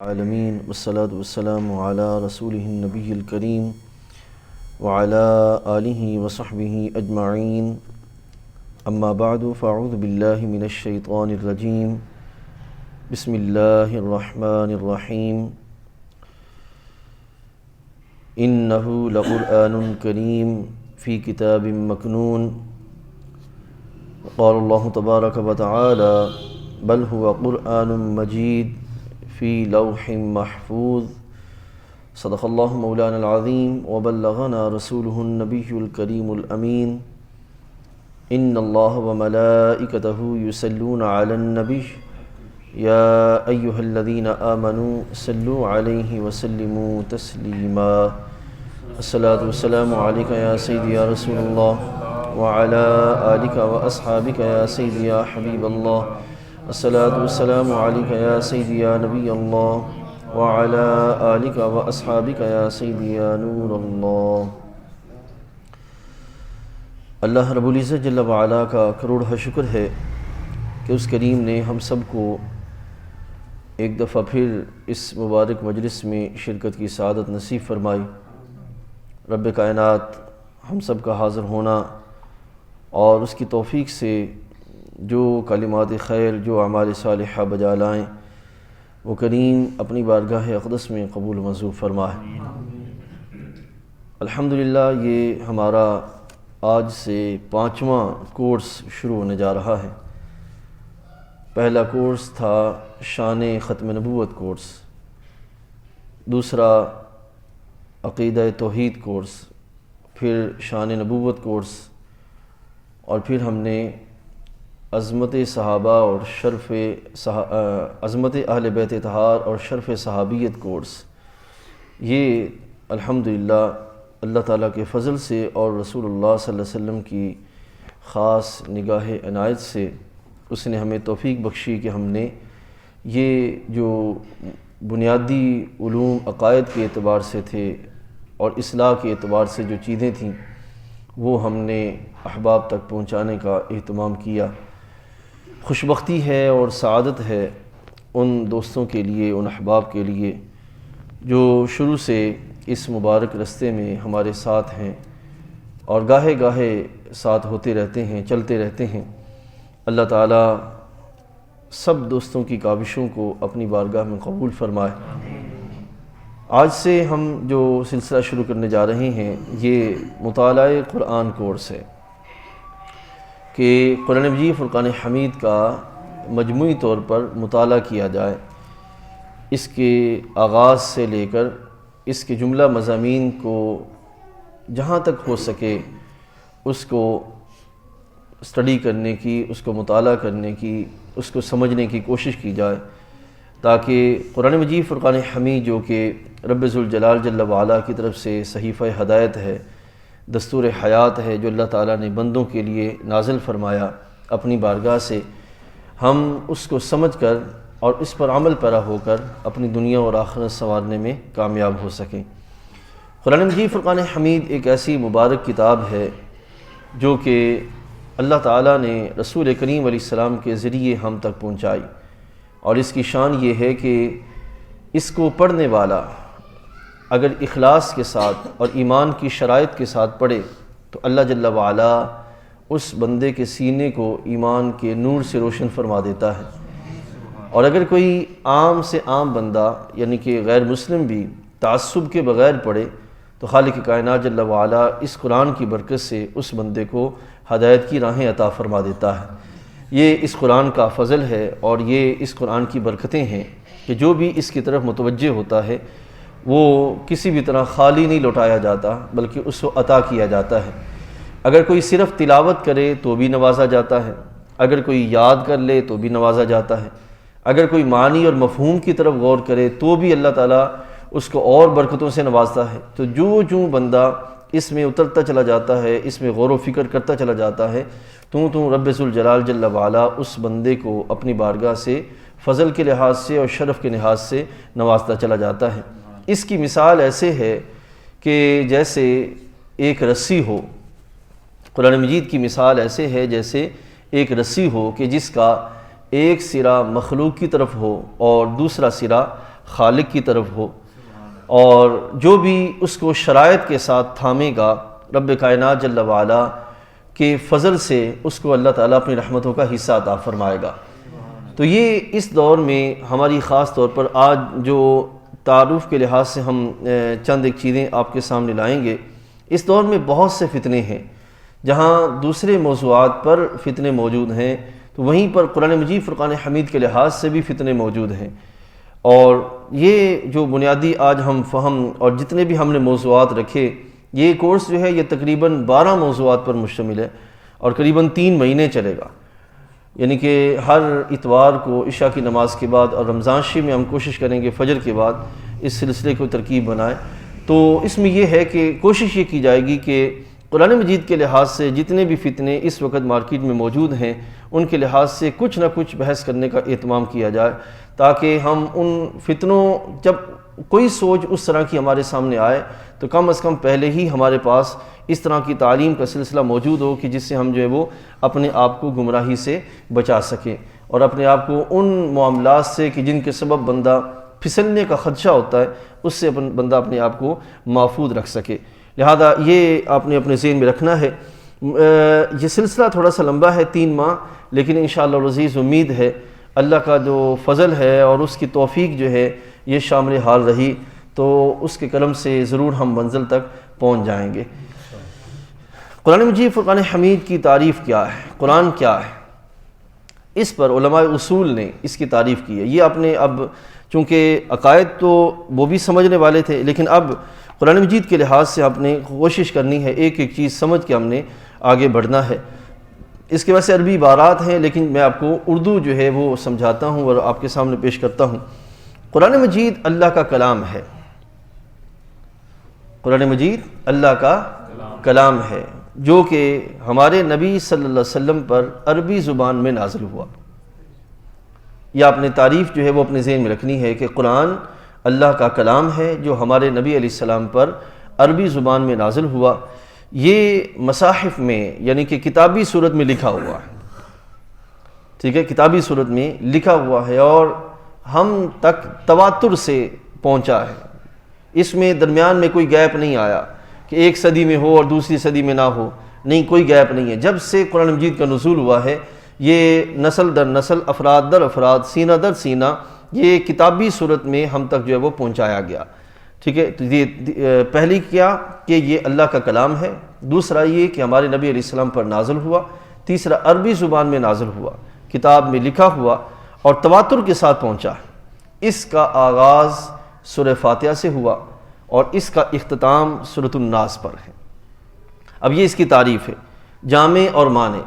العالمین والصلاة والسلام علی رسولہ النبی الکریم وعلی آلہ وصحبہ اجمعین اما بعد فاعوذ باللہ من الشیطان الرجیم بسم اللہ الرحمن الرحیم انہ لقرآن کریم فی کتاب مکنون قال اللہ تبارک وتعالی بل هو قرآن مجید فی لوح محفوظ صدق اللہ مولانا العظیم وبلغنا رسولہ النبی الکریم الامین ان اللہ وملائکتہ یصلون علی النبی یا ایہا الذین آمنوا صلوا علیہ وسلموا تسلیما الصلاۃ والسلام علیک یا سیدی یا رسول اللہ وعلی آلک واصحابک یا سیدی یا حبیب اللہ الصلاۃ والسلام علیک یا سیدی یا نبی اللہ وعلی آلک واصحابک یا سیدی یا نور اللہ۔ اللہ رب العزت جل وعلا کا کروڑہ شکر ہے کہ اس کریم نے ہم سب کو ایک دفعہ پھر اس مبارک مجلس میں شرکت کی سعادت نصیب فرمائی۔ رب کائنات ہم سب کا حاضر ہونا اور اس کی توفیق سے جو کلمات خیر جو اعمال صالحہ بجا لائیں وہ کریم اپنی بارگاہ اقدس میں قبول منظور فرمائے۔ الحمدللہ یہ ہمارا آج سے 5واں کورس شروع ہونے جا رہا ہے۔ پہلا کورس تھا شان ختم نبوت کورس، دوسرا عقیدہ توحید کورس، پھر شان نبوت کورس، اور پھر ہم نے عظمت صحابہ اور عظمت اہل بیت اطہار اور شرف صحابیت کورس۔ یہ الحمدللہ اللہ تعالیٰ کے فضل سے اور رسول اللہ صلی اللہ علیہ وسلم کی خاص نگاہ عنایت سے اس نے ہمیں توفیق بخشی کہ ہم نے یہ جو بنیادی علوم عقائد کے اعتبار سے تھے اور اصلاح کے اعتبار سے جو چیزیں تھیں وہ ہم نے احباب تک پہنچانے کا اہتمام کیا۔ خوشبختی ہے اور سعادت ہے ان دوستوں کے لیے، ان احباب کے لیے جو شروع سے اس مبارک رستے میں ہمارے ساتھ ہیں اور گاہے گاہے ساتھ ہوتے رہتے ہیں، چلتے رہتے ہیں۔ اللہ تعالیٰ سب دوستوں کی کاوشوں کو اپنی بارگاہ میں قبول فرمائے۔ آج سے ہم جو سلسلہ شروع کرنے جا رہے ہیں یہ مطالعہ قرآن کورس ہے کہ قرآن مجید فرقان حمید کا مجموعی طور پر مطالعہ کیا جائے، اس کے آغاز سے لے کر اس کے جملہ مضامین کو جہاں تک ہو سکے اس کو اسٹڈی کرنے کی، اس کو مطالعہ کرنے کی، اس کو سمجھنے کی کوشش کی جائے تاکہ قرآن مجید فرقان حمید جو کہ رب ذوالجلال جل وعلا کی طرف سے صحیفہ ہدایت ہے، دستور حیات ہے جو اللہ تعالیٰ نے بندوں کے لیے نازل فرمایا اپنی بارگاہ سے، ہم اس کو سمجھ کر اور اس پر عمل پیرا ہو کر اپنی دنیا اور آخرت سنوارنے میں کامیاب ہو سکیں۔ قرآن مجید فرقان حمید ایک ایسی مبارک کتاب ہے جو کہ اللہ تعالیٰ نے رسول کریم علیہ السلام کے ذریعے ہم تک پہنچائی، اور اس کی شان یہ ہے کہ اس کو پڑھنے والا اگر اخلاص کے ساتھ اور ایمان کی شرائط کے ساتھ پڑھے تو اللہ جل وعلا اس بندے کے سینے کو ایمان کے نور سے روشن فرما دیتا ہے، اور اگر کوئی عام سے عام بندہ یعنی کہ غیر مسلم بھی تعصب کے بغیر پڑھے تو خالق کائنات جل وعلا اس قرآن کی برکت سے اس بندے کو ہدایت کی راہیں عطا فرما دیتا ہے۔ یہ اس قرآن کا فضل ہے اور یہ اس قرآن کی برکتیں ہیں کہ جو بھی اس کی طرف متوجہ ہوتا ہے وہ کسی بھی طرح خالی نہیں لوٹایا جاتا بلکہ اس کو عطا کیا جاتا ہے۔ اگر کوئی صرف تلاوت کرے تو بھی نوازا جاتا ہے، اگر کوئی یاد کر لے تو بھی نوازا جاتا ہے، اگر کوئی معنی اور مفہوم کی طرف غور کرے تو بھی اللہ تعالیٰ اس کو اور برکتوں سے نوازتا ہے۔ تو جو بندہ اس میں اترتا چلا جاتا ہے، اس میں غور و فکر کرتا چلا جاتا ہے تو رب ذوالجلال جل وعلا اس بندے کو اپنی بارگاہ سے فضل کے لحاظ سے اور شرف کے لحاظ سے نوازتا چلا جاتا ہے۔ اس کی مثال ایسے ہے کہ جیسے ایک رسی ہو، قرآن مجید کی مثال ایسے ہے جیسے ایک رسی ہو کہ جس کا ایک سرا مخلوق کی طرف ہو اور دوسرا سرا خالق کی طرف ہو، اور جو بھی اس کو شرائط کے ساتھ تھامے گا رب کائنات جل وعلا کے فضل سے اس کو اللہ تعالیٰ اپنی رحمتوں کا حصہ عطا فرمائے گا۔ تو یہ اس دور میں ہماری خاص طور پر آج جو تعارف کے لحاظ سے ہم چند ایک چیزیں آپ کے سامنے لائیں گے، اس دور میں بہت سے فتنے ہیں، جہاں دوسرے موضوعات پر فتنے موجود ہیں تو وہیں پر قرآن مجید فرقان حمید کے لحاظ سے بھی فتنے موجود ہیں۔ اور یہ جو بنیادی آج ہم فہم اور جتنے بھی ہم نے موضوعات رکھے، یہ کورس جو ہے یہ تقریباً 12 موضوعات پر مشتمل ہے اور قریباً 3 مہینے چلے گا، یعنی کہ ہر اتوار کو عشاء کی نماز کے بعد اور رمضان شریف میں ہم کوشش کریں گے فجر کے بعد اس سلسلے کو ترکیب بنائیں۔ تو اس میں یہ ہے کہ کوشش یہ کی جائے گی کہ قرآن مجید کے لحاظ سے جتنے بھی فتنے اس وقت مارکیٹ میں موجود ہیں ان کے لحاظ سے کچھ نہ کچھ بحث کرنے کا اہتمام کیا جائے، تاکہ ہم ان فتنوں، جب کوئی سوچ اس طرح کی ہمارے سامنے آئے تو کم از کم پہلے ہی ہمارے پاس اس طرح کی تعلیم کا سلسلہ موجود ہو کہ جس سے ہم جو ہے وہ اپنے آپ کو گمراہی سے بچا سکیں اور اپنے آپ کو ان معاملات سے کہ جن کے سبب بندہ پھسلنے کا خدشہ ہوتا ہے اس سے بندہ اپنے آپ کو محفوظ رکھ سکے۔ لہذا یہ آپ نے اپنے ذہن میں رکھنا ہے۔ یہ سلسلہ تھوڑا سا لمبا ہے، 3 ماہ، لیکن انشاءاللہ العزیز امید ہے اللہ کا جو فضل ہے اور اس کی توفیق جو ہے یہ شامل حال رہی تو اس کے کرم سے ضرور ہم منزل تک پہنچ جائیں گے۔ قرآن مجید فرقان حمید کی تعریف کیا ہے، قرآن کیا ہے، اس پر علماء اصول نے اس کی تعریف کی ہے۔ یہ آپ نے اب چونکہ عقائد تو وہ بھی سمجھنے والے تھے، لیکن اب قرآن مجید کے لحاظ سے آپ نے کوشش کرنی ہے ایک ایک چیز سمجھ کے ہم نے آگے بڑھنا ہے۔ اس کے ویسے عربی عبارات ہیں لیکن میں آپ کو اردو جو ہے وہ سمجھاتا ہوں اور آپ کے سامنے پیش کرتا ہوں۔ قرآن مجید اللہ کا کلام ہے، قرآن مجید اللہ کا کلام ہے جو کہ ہمارے نبی صلی اللہ علیہ وسلم پر عربی زبان میں نازل ہوا۔ یہ آپ نے تعریف جو ہے وہ اپنے ذہن میں رکھنی ہے کہ قرآن اللہ کا کلام ہے جو ہمارے نبی علیہ السلام پر عربی زبان میں نازل ہوا۔ یہ مصاحف میں یعنی کہ کتابی صورت میں لکھا ہوا ہے، ٹھیک ہے، کتابی صورت میں لکھا ہوا ہے اور ہم تک تواتر سے پہنچا ہے۔ اس میں درمیان میں کوئی گیپ نہیں آیا کہ ایک صدی میں ہو اور دوسری صدی میں نہ ہو، نہیں، کوئی گیپ نہیں ہے۔ جب سے قرآن مجید کا نزول ہوا ہے یہ نسل در نسل، افراد در افراد، سینہ در سینہ یہ کتابی صورت میں ہم تک جو ہے وہ پہنچایا گیا، ٹھیک ہے۔ تو یہ پہلی کیا کہ یہ اللہ کا کلام ہے، دوسرا یہ کہ ہمارے نبی علیہ السلام پر نازل ہوا، تیسرا عربی زبان میں نازل ہوا، کتاب میں لکھا ہوا اور تواتر کے ساتھ پہنچا۔ اس کا آغاز سورہ فاتحہ سے ہوا اور اس کا اختتام سورۃ الناس پر ہے۔ اب یہ اس کی تعریف ہے، جامع اور مانع،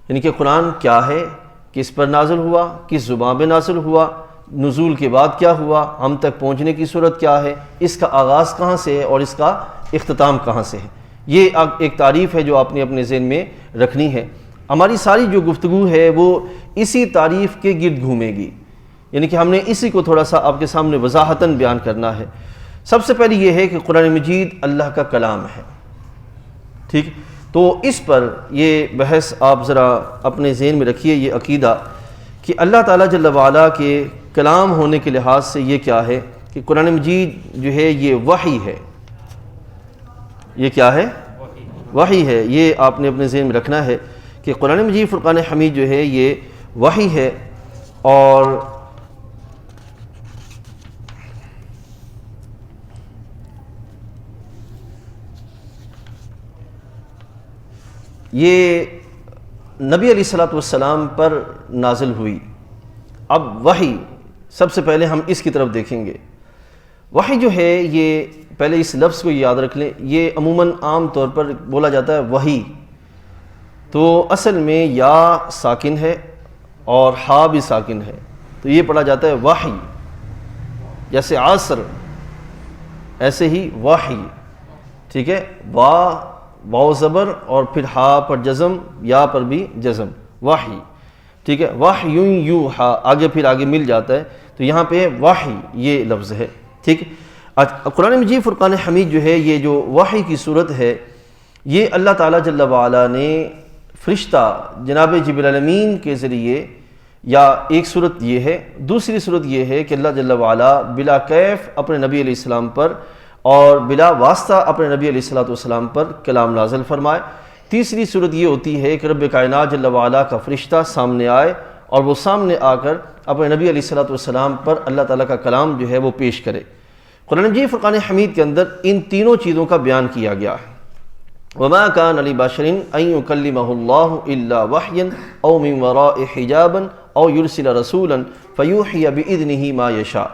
یعنی کہ قرآن کیا ہے، کس پر نازل ہوا، کس زبان میں نازل ہوا، نزول کے بعد کیا ہوا، ہم تک پہنچنے کی صورت کیا ہے، اس کا آغاز کہاں سے ہے اور اس کا اختتام کہاں سے ہے۔ یہ ایک تعریف ہے جو آپ نے اپنے ذہن میں رکھنی ہے۔ ہماری ساری جو گفتگو ہے وہ اسی تعریف کے گرد گھومے گی، یعنی کہ ہم نے اسی کو تھوڑا سا آپ کے سامنے وضاحتاً بیان کرنا ہے۔ سب سے پہلی یہ ہے کہ قرآن مجید اللہ کا کلام ہے، ٹھیک، تو اس پر یہ بحث آپ ذرا اپنے ذہن میں رکھیے، یہ عقیدہ کہ اللہ تعالیٰ جل وعلا کے کلام ہونے کے لحاظ سے یہ کیا ہے کہ قرآن مجید جو ہے یہ وحی ہے۔ یہ کیا ہے؟ وحی ہے۔ یہ آپ نے اپنے ذہن میں رکھنا ہے کہ قرآن مجید فرقان حمید جو ہے یہ وحی ہے، اور یہ نبی علیہ الصلوۃ والسلام پر نازل ہوئی۔ اب وحی سب سے پہلے ہم اس کی طرف دیکھیں گے۔ وحی جو ہے یہ پہلے اس لفظ کو یاد رکھ لیں، یہ عموماً عام طور پر بولا جاتا ہے وحی، تو اصل میں یا ساکن ہے اور ہا بھی ساکن ہے، تو یہ پڑھا جاتا ہے وحی، جیسے عصر ایسے ہی وحی، ٹھیک ہے، واو زبر اور پھر ہا پر جزم، یا پر بھی جزم، وحی، ٹھیک ہے، وحی یوحا آگے پھر آگے مل جاتا ہے، تو یہاں پہ وحی یہ لفظ ہے، ٹھیک۔ قرآن مجید فرقان حمید جو ہے یہ جو وحی کی صورت ہے یہ اللہ تعالیٰ جل وعلا نے فرشتہ جناب جبرائیل امین کے ذریعے یا ایک صورت یہ ہے. دوسری صورت یہ ہے کہ اللہ جل وعلا بلا کیف اپنے نبی علیہ السلام پر اور بلا واسطہ اپنے نبی علیہ السلام پر کلام نازل فرمائے. تیسری صورت یہ ہوتی ہے کہ رب کائنات جل وعلا کا فرشتہ سامنے آئے اور وہ سامنے آ کر اپنے نبی علیہ السلام پر اللہ تعالیٰ کا کلام جو ہے وہ پیش کرے. قرآن مجید فرقان حمید کے اندر ان تینوں چیزوں کا بیان کیا گیا ہے. وما كان لبشر ان يكلمه الله الا وحيا او من وراء حجاب او يرسل رسولا فيوحي باذنه ما يشاء.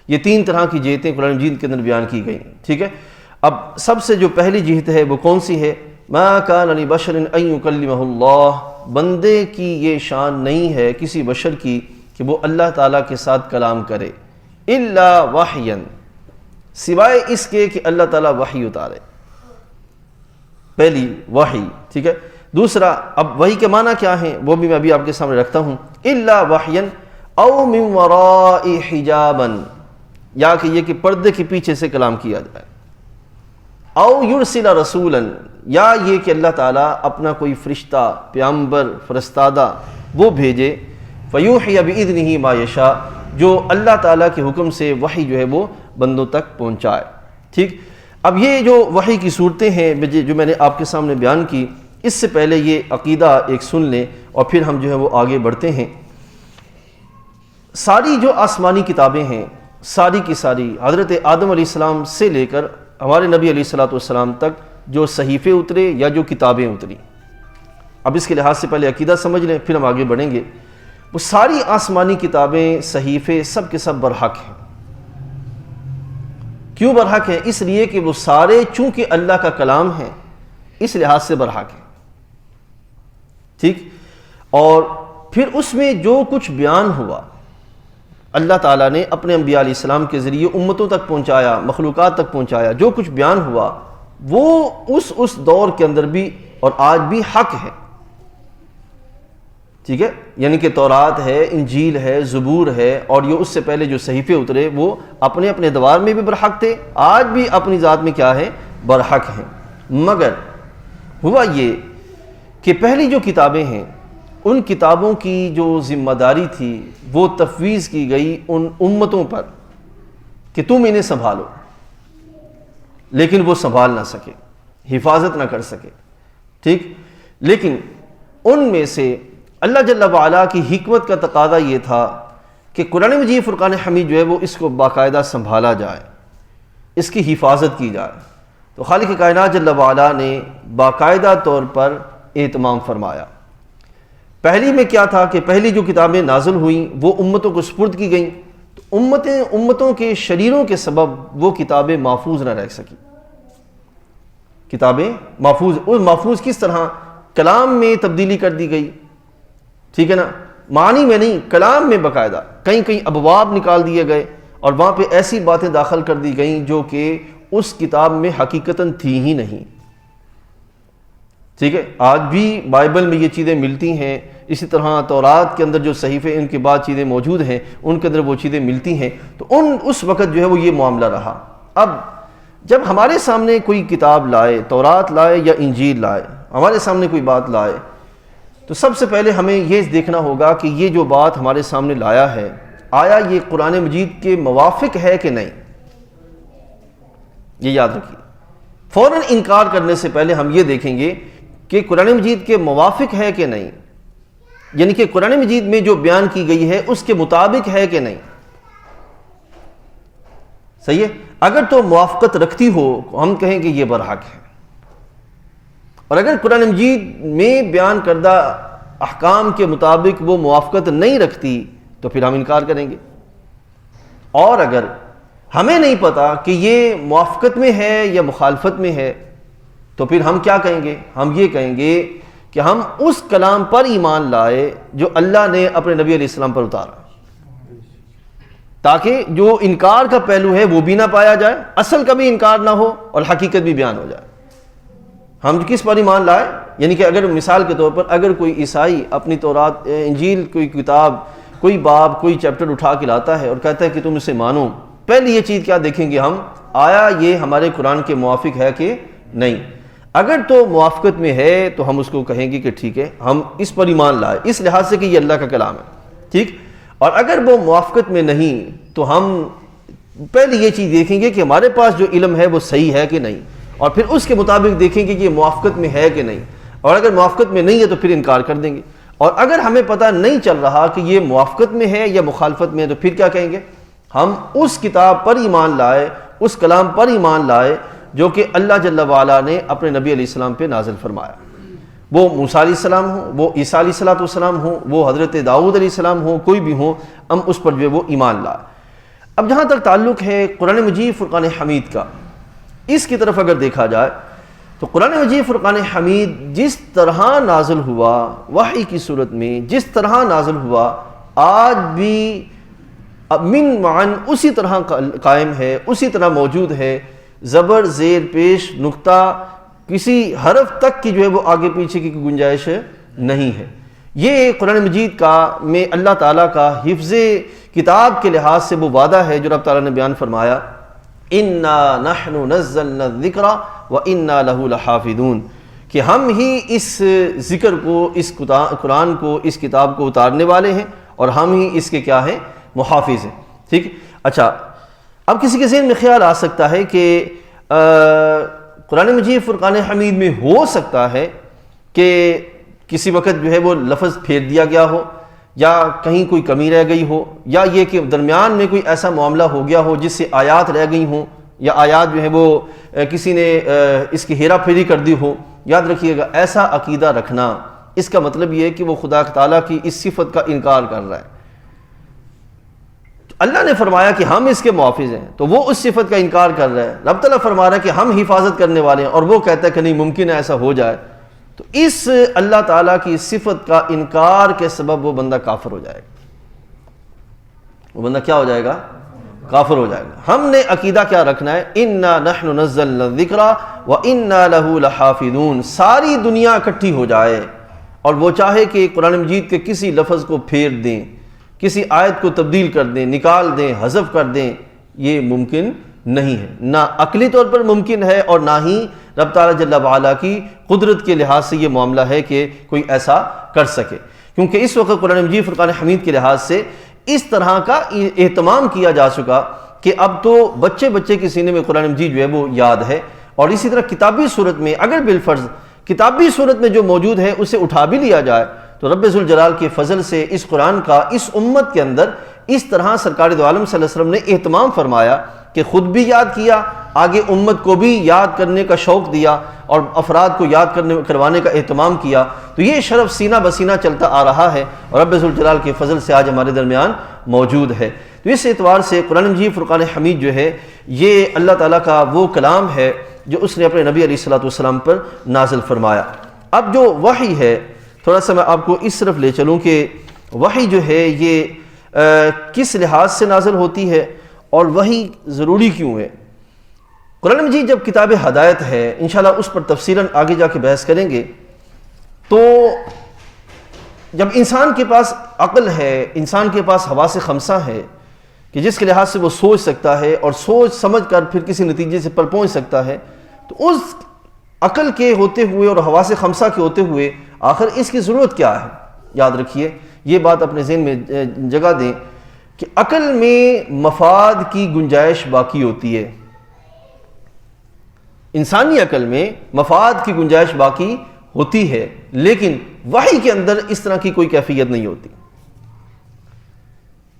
یہ تین طرح کی جہتیں قرآن مجید کے اندر بیان کی گئی. ٹھیک ہے. اب سب سے جو پہلی جہت ہے وہ کون سی ہے؟ ما كان لبشر ان يكلمه الله. بندے کی یہ شان نہیں ہے کسی بشر کی کہ وہ اللہ تعالیٰ کے ساتھ کلام کرے الا وحیا، سوائے اس کے کہ اللہ تعالیٰ وحی اتارے. پہلی وحی. ٹھیک ہے. دوسرا اب وحی کے معنی کیا ہیں وہ بھی میں ابھی آپ کے سامنے رکھتا ہوں. الا وحیا او من وراء حجابا، یا کہ یہ کہ پردے کے پیچھے سے کلام کیا جائے. او یرسل رسولا، یا یہ کہ اللہ تعالیٰ اپنا کوئی فرشتہ پیامبر فرستادہ وہ بھیجے. فیوحی باذنہ ما یشاء، جو اللہ تعالیٰ کے حکم سے وحی جو ہے وہ بندوں تک پہنچائے. ٹھیک. اب یہ جو وحی کی صورتیں ہیں جو میں نے آپ کے سامنے بیان کی، اس سے پہلے یہ عقیدہ ایک سن لیں اور پھر ہم جو ہے وہ آگے بڑھتے ہیں. ساری جو آسمانی کتابیں ہیں ساری کی ساری حضرت آدم علیہ السلام سے لے کر ہمارے نبی علیہ السلام تک جو صحیفے اترے یا جو کتابیں اتری، اب اس کے لحاظ سے پہلے عقیدہ سمجھ لیں پھر ہم آگے بڑھیں گے. وہ ساری آسمانی کتابیں صحیفے سب کے سب برحق ہیں. کیوں برحق ہیں؟ اس لیے کہ وہ سارے چونکہ اللہ کا کلام ہیں اس لحاظ سے برحق ہیں. ٹھیک. اور پھر اس میں جو کچھ بیان ہوا اللہ تعالیٰ نے اپنے انبیاء علیہ السلام کے ذریعے امتوں تک پہنچایا، مخلوقات تک پہنچایا. جو کچھ بیان ہوا وہ اس دور کے اندر بھی اور آج بھی حق ہے. ٹھیک ہے. یعنی کہ تورات ہے، انجیل ہے، زبور ہے، اور یہ اس سے پہلے جو صحیفے اترے وہ اپنے اپنے ادوار میں بھی برحق تھے، آج بھی اپنی ذات میں کیا ہے؟ برحق ہیں. مگر ہوا یہ کہ پہلی جو کتابیں ہیں ان کتابوں کی جو ذمہ داری تھی وہ تفویض کی گئی ان امتوں پر کہ تم انہیں سنبھالو، لیکن وہ سنبھال نہ سکے، حفاظت نہ کر سکے. ٹھیک. لیکن ان میں سے اللہ جل وعلا کی حکمت کا تقاضا یہ تھا کہ قرآن مجید فرقان حمید جو ہے وہ اس کو باقاعدہ سنبھالا جائے، اس کی حفاظت کی جائے. تو خالق کائنات جل وعلا نے باقاعدہ طور پر اہتمام فرمایا. پہلی میں کیا تھا کہ پہلی جو کتابیں نازل ہوئیں وہ امتوں کو سپرد کی گئیں، تو امتوں کے شریروں کے سبب وہ کتابیں محفوظ نہ رہ سکیں. کتابیں محفوظ کس طرح؟ کلام میں تبدیلی کر دی گئی. ٹھیک ہے نا. معنی میں نہیں، کلام میں باقاعدہ کہیں ابواب نکال دیے گئے اور وہاں پہ ایسی باتیں داخل کر دی گئیں جو کہ اس کتاب میں حقیقتاً تھی ہی نہیں. ٹھیک ہے. آج بھی بائبل میں یہ چیزیں ملتی ہیں. اسی طرح تورات کے اندر جو صحیفے ان کے بعد چیزیں موجود ہیں ان کے اندر وہ چیزیں ملتی ہیں. تو اس وقت جو ہے وہ یہ معاملہ رہا. اب جب ہمارے سامنے کوئی کتاب لائے، تورات لائے یا انجیل لائے، ہمارے سامنے کوئی بات لائے، تو سب سے پہلے ہمیں یہ دیکھنا ہوگا کہ یہ جو بات ہمارے سامنے لایا ہے آیا یہ قرآن مجید کے موافق ہے کہ نہیں. یہ یاد رکھیے. فوراً انکار کرنے سے پہلے ہم یہ دیکھیں گے کہ قرآن مجید کے موافق ہے کہ نہیں، یعنی کہ قرآن مجید میں جو بیان کی گئی ہے اس کے مطابق ہے کہ نہیں. صحیح ہے. اگر تو موافقت رکھتی ہو ہم کہیں کہ یہ برحق ہے، اور اگر قرآن مجید میں بیان کردہ احکام کے مطابق وہ موافقت نہیں رکھتی تو پھر ہم انکار کریں گے. اور اگر ہمیں نہیں پتا کہ یہ موافقت میں ہے یا مخالفت میں ہے تو پھر ہم کیا کہیں گے؟ ہم یہ کہیں گے کہ ہم اس کلام پر ایمان لائے جو اللہ نے اپنے نبی علیہ السلام پر اتارا، تاکہ جو انکار کا پہلو ہے وہ بھی نہ پایا جائے، اصل کا بھی انکار نہ ہو اور حقیقت بھی بیان ہو جائے. ہم کس پر ایمان لائے؟ یعنی کہ اگر مثال کے طور پر اگر کوئی عیسائی اپنی تورات انجیل کوئی کتاب کوئی باب کوئی چیپٹر اٹھا کے لاتا ہے اور کہتا ہے کہ تم اسے مانو، پہلی یہ چیز کیا دیکھیں گے ہم، آیا یہ ہمارے قرآن کے موافق ہے کہ نہیں. اگر تو موافقت میں ہے تو ہم اس کو کہیں گے کہ ٹھیک ہے ہم اس پر ایمان لائے، اس لحاظ سے کہ یہ اللہ کا کلام ہے. ٹھیک. اور اگر وہ موافقت میں نہیں تو ہم پہلے یہ چیز دیکھیں گے کہ ہمارے پاس جو علم ہے وہ صحیح ہے کہ نہیں, اور پھر اس کے مطابق دیکھیں گے کہ یہ موافقت میں ہے کہ نہیں, اور اگر موافقت میں نہیں ہے تو پھر انکار کر دیں گے. اور اگر ہمیں پتہ نہیں چل رہا کہ یہ موافقت میں ہے یا مخالفت میں ہے تو پھر کیا کہیں گے؟ ہم اس کتاب پر ایمان لائے, اس کلام پر ایمان لائے جو کہ اللہ جل وعلا نے اپنے نبی علیہ السلام پہ نازل فرمایا. وہ موسیٰ علیہ السلام ہوں, وہ عیسیٰ علیہ السلام ہوں, وہ حضرت داؤد علیہ السلام ہوں, کوئی بھی ہوں, ہم اس پر جو ہے وہ ایمان لائے. اب جہاں تک تعلق ہے قرآن مجید فرقان حمید کا, اس کی طرف اگر دیکھا جائے تو قرآن مجید فرقان حمید جس طرح نازل ہوا وحی کی صورت میں, جس طرح نازل ہوا, آج بھی من معن اسی طرح قائم ہے, اسی طرح موجود ہے. زبر, زیر, پیش, نقطہ, کسی حرف تک کی جو ہے وہ آگے پیچھے کی گنجائش نہیں ہے. یہ قرآن مجید کا میں اللہ تعالیٰ کا حفظ کتاب کے لحاظ سے وہ وعدہ ہے جو رب تعالیٰ نے بیان فرمایا, اِنَّا نَحْنُ نَزَّلْنَا الذِّكْرَ وَإِنَّا لَهُ لَحَافِظُونَ, کہ ہم ہی اس ذکر کو, اس قرآن کو, اس کتاب کو اتارنے والے ہیں اور ہم ہی اس کے کیا ہیں؟ محافظ ہیں. ٹھیک. اچھا, اب کسی کے ذہن میں خیال آ سکتا ہے کہ قرآن مجید فرقان حمید میں ہو سکتا ہے کہ کسی وقت جو ہے وہ لفظ پھیر دیا گیا ہو, یا کہیں کوئی کمی رہ گئی ہو, یا یہ کہ درمیان میں کوئی ایسا معاملہ ہو گیا ہو جس سے آیات رہ گئی ہوں, یا آیات جو ہے وہ کسی نے اس کی ہیرا پھیری کر دی ہو. یاد رکھیے گا, ایسا عقیدہ رکھنا اس کا مطلب یہ ہے کہ وہ خدا تعالیٰ کی اس صفت کا انکار کر رہا ہے. اللہ نے فرمایا کہ ہم اس کے محافظ ہیں تو وہ اس صفت کا انکار کر رہا ہے. رب تعالیٰ فرما رہا ہے کہ ہم حفاظت کرنے والے ہیں اور وہ کہتا ہے کہ نہیں ممکن ہے ایسا ہو جائے. تو اس اللہ تعالیٰ کی صفت کا انکار کے سبب وہ بندہ کافر ہو جائے گا. وہ بندہ کیا ہو جائے گا؟ کافر ہو جائے گا. ہم نے عقیدہ کیا رکھنا ہے؟ اِنَّا نَحْنُ نَزَّلْنَا الذِّكْرَ وَإِنَّا لَهُ لَحَافِظُونَ. ساری دنیا اکٹھی ہو جائے اور وہ چاہے کہ قرآن مجید کے کسی لفظ کو پھیر دیں, کسی آیت کو تبدیل کر دیں, نکال دیں, حذف کر دیں, یہ ممکن نہیں ہے. نہ عقلی طور پر ممکن ہے اور نہ ہی رب تعالیٰ جل وعلا کی قدرت کے لحاظ سے یہ معاملہ ہے کہ کوئی ایسا کر سکے. کیونکہ اس وقت قرآن مجید فرقان حمید کے لحاظ سے اس طرح کا اہتمام کیا جا چکا کہ اب تو بچے کے سینے میں قرآن مجید جو ہے وہ یاد ہے. اور اسی طرح کتابی صورت میں اگر بالفرض کتابی صورت میں جو موجود ہے اسے اٹھا بھی لیا جائے تو رب ذوالجلال کے فضل سے اس قرآن کا اس امت کے اندر اس طرح سرکار دو عالم صلی اللہ علیہ وسلم نے اہتمام فرمایا کہ خود بھی یاد کیا, آگے امت کو بھی یاد کرنے کا شوق دیا اور افراد کو یاد کروانے کا اہتمام کیا. تو یہ شرف سینہ بسینہ چلتا آ رہا ہے اور رب ذوالجلال کے فضل سے آج ہمارے درمیان موجود ہے. تو اس اعتبار سے قرآن مجید فرقان حمید جو ہے یہ اللہ تعالیٰ کا وہ کلام ہے جو اس نے اپنے نبی علیہ السلام پر نازل فرمایا. اب جو وحی ہے, تھوڑا سا میں آپ کو اس طرف لے چلوں کہ وحی جو ہے یہ کس لحاظ سے نازل ہوتی ہے اور وحی ضروری کیوں ہے. قرآن مجید جب کتاب ہدایت ہے, انشاءاللہ اس پر تفصیلاً آگے جا کے بحث کریں گے. تو جب انسان کے پاس عقل ہے, انسان کے پاس حواس خمسہ ہے کہ جس کے لحاظ سے وہ سوچ سکتا ہے اور سوچ سمجھ کر پھر کسی نتیجے سے پر پہنچ سکتا ہے, تو اس عقل کے ہوتے ہوئے اور حواس خمسہ کے ہوتے ہوئے آخر اس کی ضرورت کیا ہے. یاد رکھیے, یہ بات اپنے ذہن میں جگہ دیں کہ عقل میں مفاد کی گنجائش باقی ہوتی ہے. انسانی عقل میں مفاد کی گنجائش باقی ہوتی ہے, لیکن وحی کے اندر اس طرح کی کوئی کیفیت نہیں ہوتی.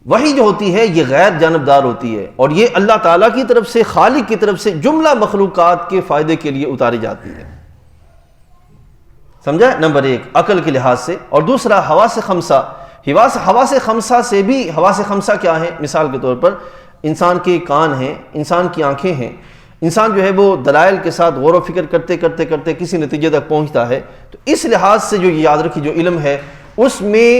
وحی جو ہوتی ہے یہ غیر جانبدار ہوتی ہے اور یہ اللہ تعالیٰ کی طرف سے, خالق کی طرف سے جملہ مخلوقات کے فائدے کے لیے اتاری جاتی ہے. سمجھا؟ نمبر ایک عقل کے لحاظ سے, اور دوسرا حواس خمسہ. حواس خمسہ سے بھی, حواس خمسہ کیا ہیں؟ مثال کے طور پر انسان کے کان ہیں, انسان کی آنکھیں ہیں. انسان جو ہے وہ دلائل کے ساتھ غور و فکر کرتے کرتے کرتے کسی نتیجے تک پہنچتا ہے. تو اس لحاظ سے جو یاد رکھی جو علم ہے اس میں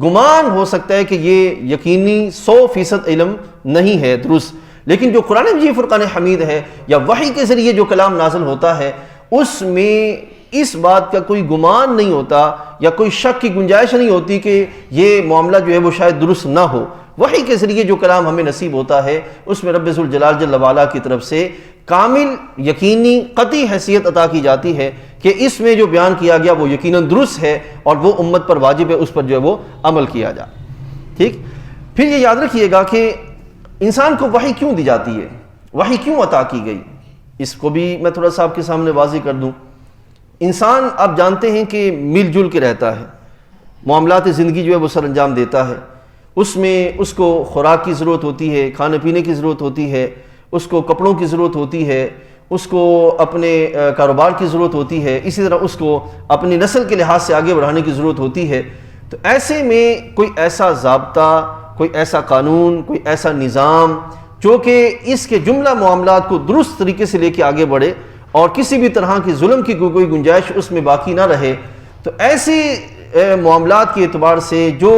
گمان ہو سکتا ہے کہ یہ یقینی 100% علم نہیں ہے درست, لیکن جو قرآن مجید فرقان حمید ہے یا وحی کے ذریعے جو کلام نازل ہوتا ہے اس میں اس بات کا کوئی گمان نہیں ہوتا یا کوئی شک کی گنجائش نہیں ہوتی کہ یہ معاملہ جو ہے وہ شاید درست نہ ہو. وحی کے ذریعے جو کلام ہمیں نصیب ہوتا ہے اس میں رب ذوالجلال جل وعلا کی طرف سے کامل یقینی قطعی حیثیت عطا کی جاتی ہے کہ اس میں جو بیان کیا گیا وہ یقیناً درست ہے اور وہ امت پر واجب ہے اس پر جو ہے وہ عمل کیا جائے. ٹھیک. پھر یہ یاد رکھیے گا کہ انسان کو وحی کیوں دی جاتی ہے, وحی کیوں عطا کی گئی, اس کو بھی میں تھوڑا سا آپ کے سامنے واضح کر دوں. انسان آپ جانتے ہیں کہ مل جل کے رہتا ہے, معاملات زندگی جو ہے وہ سر انجام دیتا ہے, اس میں اس کو خوراک کی ضرورت ہوتی ہے, کھانے پینے کی ضرورت ہوتی ہے, اس کو کپڑوں کی ضرورت ہوتی ہے, اس کو اپنے کاروبار کی ضرورت ہوتی ہے, اسی طرح اس کو اپنی نسل کے لحاظ سے آگے بڑھانے کی ضرورت ہوتی ہے. تو ایسے میں کوئی ایسا ضابطہ, کوئی ایسا قانون, کوئی ایسا نظام جو کہ اس کے جملہ معاملات کو درست طریقے سے لے کے آگے بڑھے اور کسی بھی طرح کی ظلم کی کوئی گنجائش اس میں باقی نہ رہے, تو ایسی معاملات کے اعتبار سے جو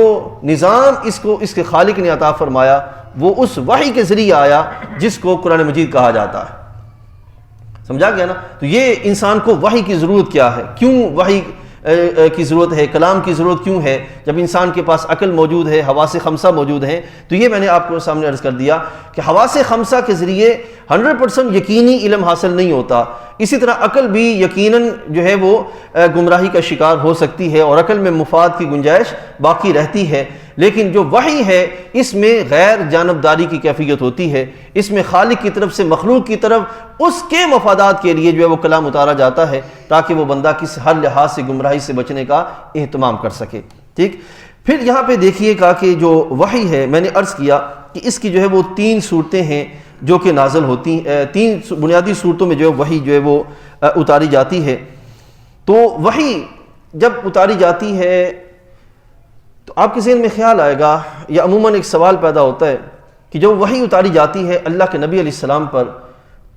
نظام اس کے خالق نے عطا فرمایا وہ اس وحی کے ذریعے آیا جس کو قرآن مجید کہا جاتا ہے. سمجھا گیا نا؟ تو یہ انسان کو وحی کی ضرورت کیا ہے, کیوں وحی کی ضرورت ہے, کلام کی ضرورت کیوں ہے جب انسان کے پاس عقل موجود ہے, حواس خمسہ موجود ہیں. تو یہ میں نے آپ کو سامنے عرض کر دیا کہ حواس خمسہ کے ذریعے 100% یقینی علم حاصل نہیں ہوتا. اسی طرح عقل بھی یقیناً جو ہے وہ گمراہی کا شکار ہو سکتی ہے اور عقل میں مفاد کی گنجائش باقی رہتی ہے. لیکن جو وحی ہے اس میں غیر جانبداری کی کیفیت ہوتی ہے, اس میں خالق کی طرف سے مخلوق کی طرف اس کے مفادات کے لیے جو ہے وہ کلام اتارا جاتا ہے تاکہ وہ بندہ کسی ہر لحاظ سے گمراہی سے بچنے کا اہتمام کر سکے. ٹھیک. پھر یہاں پہ دیکھیے گا کہ جو وحی ہے, میں نے عرض کیا کہ اس کی جو ہے وہ 3 صورتیں ہیں جو کہ نازل ہوتی ہیں, 3 بنیادی صورتوں میں جو ہے وحی جو ہے وہ اتاری جاتی ہے. تو وحی جب اتاری جاتی ہے تو آپ کے ذہن میں خیال آئے گا یا عموماً ایک سوال پیدا ہوتا ہے کہ جب وحی اتاری جاتی ہے اللہ کے نبی علیہ السلام پر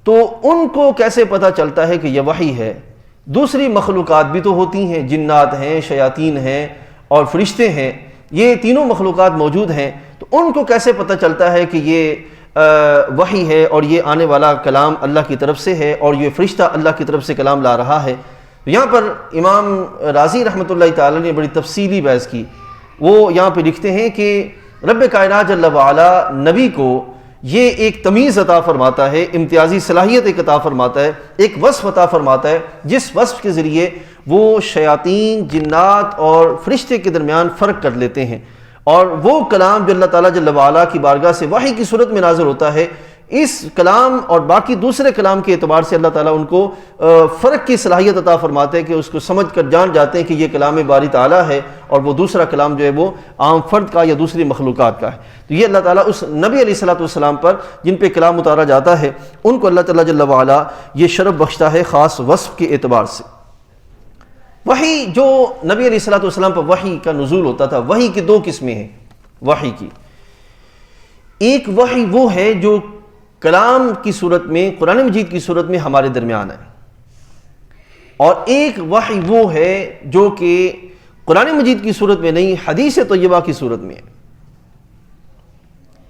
تو ان کو کیسے پتہ چلتا ہے کہ یہ وحی ہے؟ دوسری مخلوقات بھی تو ہوتی ہیں, جنات ہیں, شیاطین ہیں اور فرشتے ہیں, یہ تینوں مخلوقات موجود ہیں, تو ان کو کیسے پتہ چلتا ہے کہ یہ وحی ہے اور یہ آنے والا کلام اللہ کی طرف سے ہے اور یہ فرشتہ اللہ کی طرف سے کلام لا رہا ہے؟ یہاں پر امام رازی رحمۃ اللہ تعالی نے بڑی تفصیلی بحث کی. وہ یہاں پہ لکھتے ہیں کہ رب کائنات جل وعلا نبی کو یہ ایک تمیز عطا فرماتا ہے, امتیازی صلاحیت ایک عطا فرماتا ہے, ایک وصف عطا فرماتا ہے جس وصف کے ذریعے وہ شیاطین, جنات اور فرشتے کے درمیان فرق کر لیتے ہیں, اور وہ کلام جو اللہ تعالیٰ جل وعلا کی بارگاہ سے وحی کی صورت میں نازل ہوتا ہے, اس کلام اور باقی دوسرے کلام کے اعتبار سے اللہ تعالیٰ ان کو فرق کی صلاحیت عطا فرماتے ہیں کہ اس کو سمجھ کر جان جاتے ہیں کہ یہ کلام باری تعالیٰ ہے اور وہ دوسرا کلام جو ہے وہ عام فرد کا یا دوسری مخلوقات کا ہے. تو یہ اللہ تعالیٰ اس نبی علیہ الصلوۃ والسلام پر جن پہ کلام اتارا جاتا ہے ان کو اللہ تعالیٰ جل وعلا یہ شرف بخشتا ہے خاص وصف کے اعتبار سے. وحی جو نبی علیہ الصلوۃ والسلام پر وحی کا نزول ہوتا تھا, وحی کی 2 قسمیں ہیں وحی کی. ایک وحی وہ ہے جو کلام کی صورت میں, قرآن مجید کی صورت میں ہمارے درمیان ہے, اور ایک وحی وہ ہے جو کہ قرآن مجید کی صورت میں نہیں, حدیث طیبہ کی صورت میں ہے.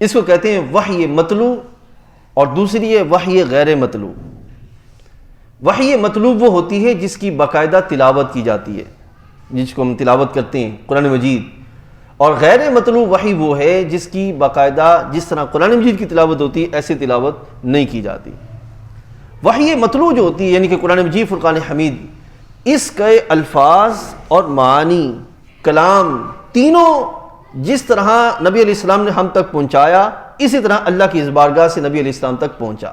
اس کو کہتے ہیں وحی مطلوع, اور دوسری ہے وحی غیر مطلوع. وحی مطلوع وہ ہوتی ہے جس کی باقاعدہ تلاوت کی جاتی ہے, جس کو ہم تلاوت کرتے ہیں قرآن مجید, اور غیر مطلوع وحی وہ ہے جس کی باقاعدہ جس طرح قرآن مجید کی تلاوت ہوتی ہے ایسی تلاوت نہیں کی جاتی. وحی مطلوع جو ہوتی ہے یعنی کہ قرآن مجید, فرقان حمید, اس کے الفاظ اور معانی, کلام تینوں جس طرح نبی علیہ السلام نے ہم تک پہنچایا اسی طرح اللہ کی اس بارگاہ سے نبی علیہ السلام تک پہنچا.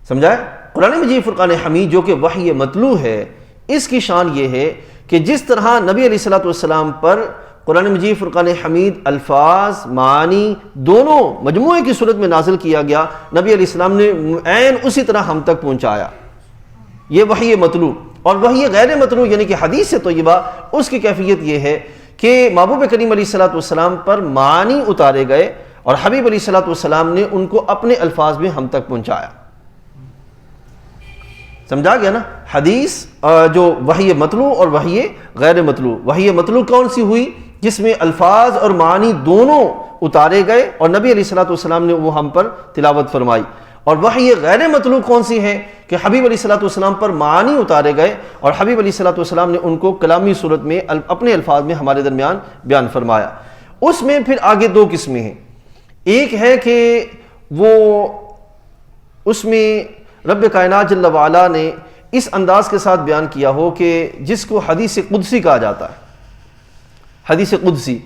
سمجھائے؟ قرآن مجید فرقان حمید جو کہ وحی مطلوع ہے, اس کی شان یہ ہے کہ جس طرح نبی علیہ الصلوۃ والسلام پر قرآن مجید فرقان حمید الفاظ, معانی دونوں مجموعے کی صورت میں نازل کیا گیا, نبی علیہ السلام نے عین اسی طرح ہم تک پہنچایا. یہ وحی مطلوع. اور وحی غیر مطلوع یعنی کہ حدیث طیبہ, اس کی کیفیت یہ ہے کہ محبوب کریم علیہ الصلوۃ والسلام پر معانی اتارے گئے اور حبیب علیہ الصلوۃ والسلام نے ان کو اپنے الفاظ میں ہم تک پہنچایا. سمجھا گیا نا؟ حدیث جو وحی مطلوع اور وحی غیر مطلوع. وحی مطلوع کون سی ہوئی؟ جس میں الفاظ اور معانی دونوں اتارے گئے اور نبی علیہ الصلوۃ والسلام نے وہ ہم پر تلاوت فرمائی. اور وحی غیر مطلوع کون سی ہے؟ کہ حبیب علیہ الصلوۃ والسلام پر معانی اتارے گئے اور حبیب علیہ الصلوۃ والسلام نے ان کو کلامی صورت میں اپنے الفاظ میں ہمارے درمیان بیان فرمایا. اس میں پھر آگے 2 قسمیں ہیں. ایک ہے کہ وہ اس میں رب کائنات جل وعلا نے اس انداز کے ساتھ بیان کیا ہو کہ جس کو حدیث قدسی کہا جاتا ہے. حدیث قدسی،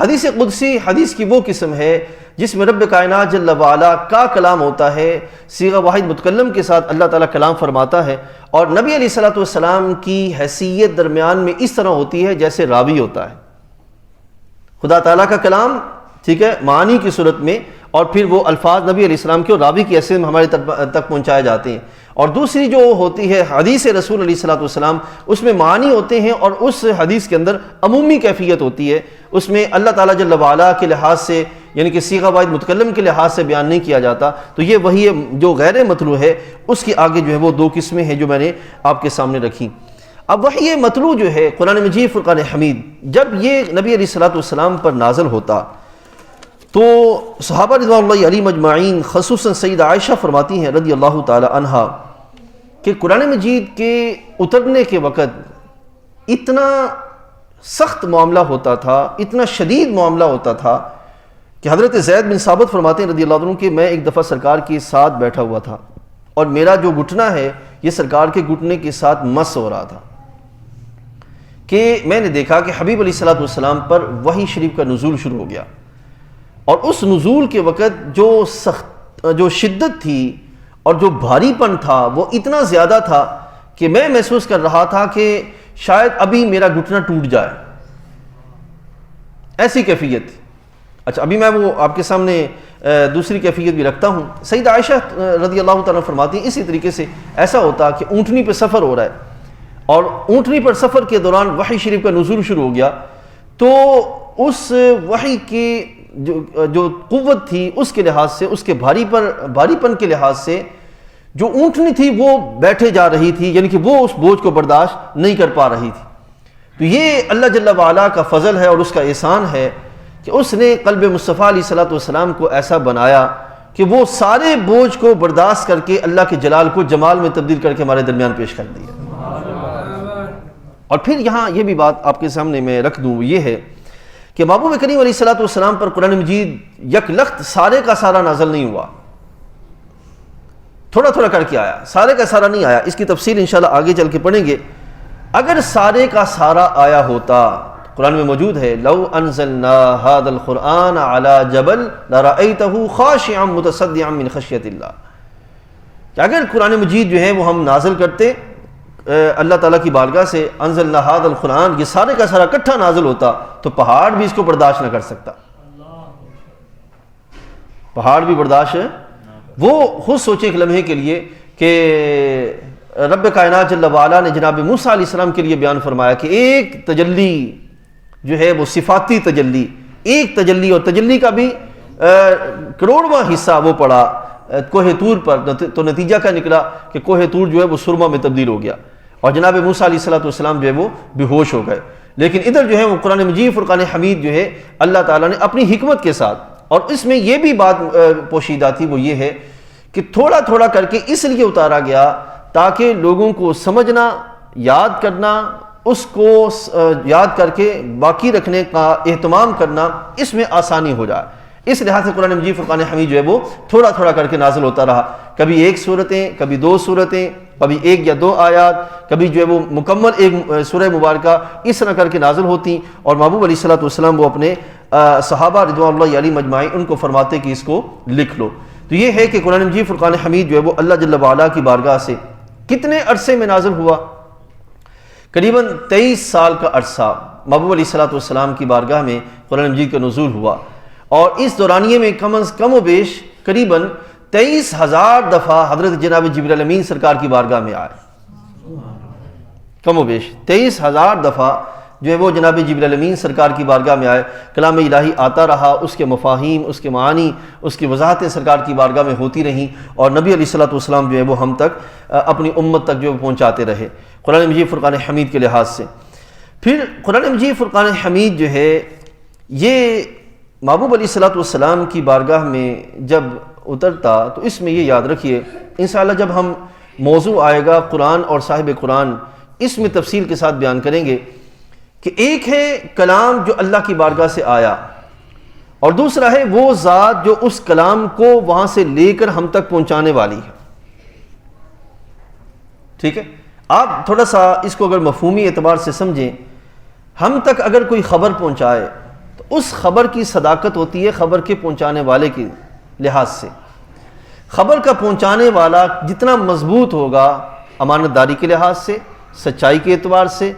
حدیث قدسی حدیث کی وہ قسم ہے جس میں رب کائنات جل وعلا کا کلام ہوتا ہے، صیغہ واحد متکلم کے ساتھ اللہ تعالیٰ کلام فرماتا ہے، اور نبی علیہ الصلوۃ والسلام کی حیثیت درمیان میں اس طرح ہوتی ہے جیسے راوی ہوتا ہے۔ خدا تعالیٰ کا کلام، ٹھیک ہے، معانی کی صورت میں، اور پھر وہ الفاظ نبی علیہ السلام کے اور راوی کی حیثیت میں ہمارے تک پہنچائے جاتے ہیں۔ اور دوسری جو ہوتی ہے حدیث رسول علیہ الصلوۃ والسلام، اس میں معانی ہوتے ہیں اور اس حدیث کے اندر عمومی کیفیت ہوتی ہے، اس میں اللہ تعالیٰ جل وعلا کے لحاظ سے، یعنی کہ صیغہ واحد متکلم کے لحاظ سے بیان نہیں کیا جاتا۔ تو یہ وہی جو غیر مطلوع ہے، اس کی آگے جو ہے وہ دو قسمیں ہیں جو میں نے آپ کے سامنے رکھی۔ اب وحی مطلوع جو ہے قرآن مجید فرقان حمید، جب یہ نبی علیہ الصلوۃ والسلام پر نازل ہوتا تو صحابہ رضوان اللہ علیہم اجمعین، خصوصاً سیدہ عائشہ فرماتی ہیں رضی اللہ تعالی عنہا کہ قرآن مجید کے اترنے کے وقت اتنا سخت معاملہ ہوتا تھا، اتنا شدید معاملہ ہوتا تھا کہ حضرت زید بن ثابت فرماتے ہیں رضی اللہ عنہ کہ میں ایک دفعہ سرکار کے ساتھ بیٹھا ہوا تھا اور میرا جو گھٹنا ہے یہ سرکار کے گھٹنے کے ساتھ مس ہو رہا تھا کہ میں نے دیکھا کہ حبیب علیہ الصلوۃ والسلام پر وحی شریف کا نزول شروع ہو گیا، اور اس نزول کے وقت جو شدت تھی اور جو بھاری پن تھا وہ اتنا زیادہ تھا کہ میں محسوس کر رہا تھا کہ شاید ابھی میرا گھٹنا ٹوٹ جائے، ایسی کیفیت تھی۔ اچھا، ابھی میں وہ آپ کے سامنے دوسری کیفیت بھی رکھتا ہوں۔ سیدہ عائشہ رضی اللہ تعالیٰ فرماتی ہیں اسی طریقے سے ایسا ہوتا کہ اونٹنی پہ سفر ہو رہا ہے اور اونٹنی پر سفر کے دوران وحی شریف کا نزول شروع ہو گیا، تو اس وحی کی جو قوت تھی اس کے لحاظ سے، اس کے بھاری پن کے لحاظ سے جو اونٹنی تھی وہ بیٹھے جا رہی تھی، یعنی کہ وہ اس بوجھ کو برداشت نہیں کر پا رہی تھی۔ تو یہ اللہ جل وعلا کا فضل ہے اور اس کا احسان ہے کہ اس نے قلب مصطفیٰ علیہ الصلوۃ والسلام کو ایسا بنایا کہ وہ سارے بوجھ کو برداشت کر کے اللہ کے جلال کو جمال میں تبدیل کر کے ہمارے درمیان پیش کر دیا۔ اور پھر یہاں یہ بھی بات آپ کے سامنے میں رکھ دوں، یہ ہے کہ محبوب کریم علیہ الصلوۃ والسلام پر قرآن مجید یک لخت سارے کا سارا نازل نہیں ہوا، تھوڑا تھوڑا کر کے آیا، سارے کا سارا نہیں آیا۔ اس کی تفصیل انشاءاللہ آگے چل کے پڑھیں گے۔ اگر سارے کا سارا آیا ہوتا، قرآن میں موجود ہے لو انزلنا هذا القرآن على جبل لرأيته خاشعا متصدعا من خشیۃ اللہ، کہ اگر قرآن مجید جو ہے وہ ہم نازل کرتے اللہ تعالیٰ کی بارگاہ سے، انزلنا هذا القرآن، یہ سارے کا سارا اکٹھا نازل ہوتا تو پہاڑ بھی اس کو برداشت نہ کر سکتا، پہاڑ بھی برداشت ہے۔ وہ خود سوچے ایک لمحے کے لیے کہ رب کائنات جل وعلا نے جناب موسیٰ علیہ السلام کے لیے بیان فرمایا کہ ایک تجلی جو ہے وہ صفاتی تجلی، ایک تجلی، اور تجلی کا بھی کروڑواں حصہ وہ پڑا کوہ طور پر، تو نتیجہ کیا نکلا کہ کوہ طور جو ہے وہ سرما میں تبدیل ہو گیا اور جناب موسیٰ علیہ السلام جو ہے وہ بے ہوش ہو گئے۔ لیکن ادھر جو ہے وہ قرآن مجید فرقان حمید جو ہے اللہ تعالیٰ نے اپنی حکمت کے ساتھ، اور اس میں یہ بھی بات پوشیدہ تھی، وہ یہ ہے کہ تھوڑا تھوڑا کر کے اس لیے اتارا گیا تاکہ لوگوں کو سمجھنا، یاد کرنا، اس کو یاد کر کے باقی رکھنے کا اہتمام کرنا اس میں آسانی ہو جائے۔ اس لحاظ سے قرآن مجید فرقان حمید جو ہے وہ تھوڑا تھوڑا کر کے نازل ہوتا رہا، کبھی ایک صورتیں، کبھی دو صورتیں، کبھی ایک یا دو آیات، کبھی جو ہے وہ مکمل ایک سورہ مبارکہ، اس طرح کر کے نازل ہوتی، اور محبوب علیہ الصلوۃ والسلام وہ اپنے صحابہ رضوان اللہ علیہم اجمعین ان کو فرماتے کہ اس کو لکھ لو۔ تو یہ ہے کہ قرآن مجید فرقان حمید جو ہے وہ اللہ جل وعلا کی بارگاہ سے کتنے عرصے میں نازل ہوا؟ قریباً 23 سال کا عرصہ محبوب علیہ الصلوۃ والسلام کی بارگاہ میں قرآن مجید کا نزول ہوا، اور اس دورانیے میں کم از کم و بیش قریباً 23,000 دفعہ حضرت جناب جبریل امین سرکار کی بارگاہ میں آئے، کم و بیش 23,000 دفعہ جو ہے وہ جناب جبریل امین سرکار کی بارگاہ میں آئے، کلام الہی آتا رہا، اس کے مفاہیم، اس کے معانی، اس کی وضاحتیں سرکار کی بارگاہ میں ہوتی رہیں، اور نبی علیہ الصلوۃ والسلام جو ہے وہ ہم تک، اپنی امت تک جو پہنچاتے رہے قرآن مجید فرقان حمید کے لحاظ سے۔ پھر قرآن مجید فرقان حمید جو ہے یہ محبوب علیہ الصلوۃ والسلام کی بارگاہ میں جب اترتا تو اس میں یہ یاد رکھیے، انشاءاللہ جب ہم موضوع آئے گا قرآن اور صاحب قرآن، اس میں تفصیل کے ساتھ بیان کریں گے کہ ایک ہے کلام جو اللہ کی بارگاہ سے آیا، اور دوسرا ہے وہ ذات جو اس کلام کو وہاں سے لے کر ہم تک پہنچانے والی ہے۔ ٹھیک ہے، آپ تھوڑا سا اس کو اگر مفہومی اعتبار سے سمجھیں ہم تک اگر کوئی خبر پہنچائے تو اس خبر کی صداقت ہوتی ہے خبر کے پہنچانے والے کے لحاظ سے. خبر کا پہنچانے والا جتنا مضبوط ہوگا امانت داری کے لحاظ سے، سچائی کے اعتبار سے،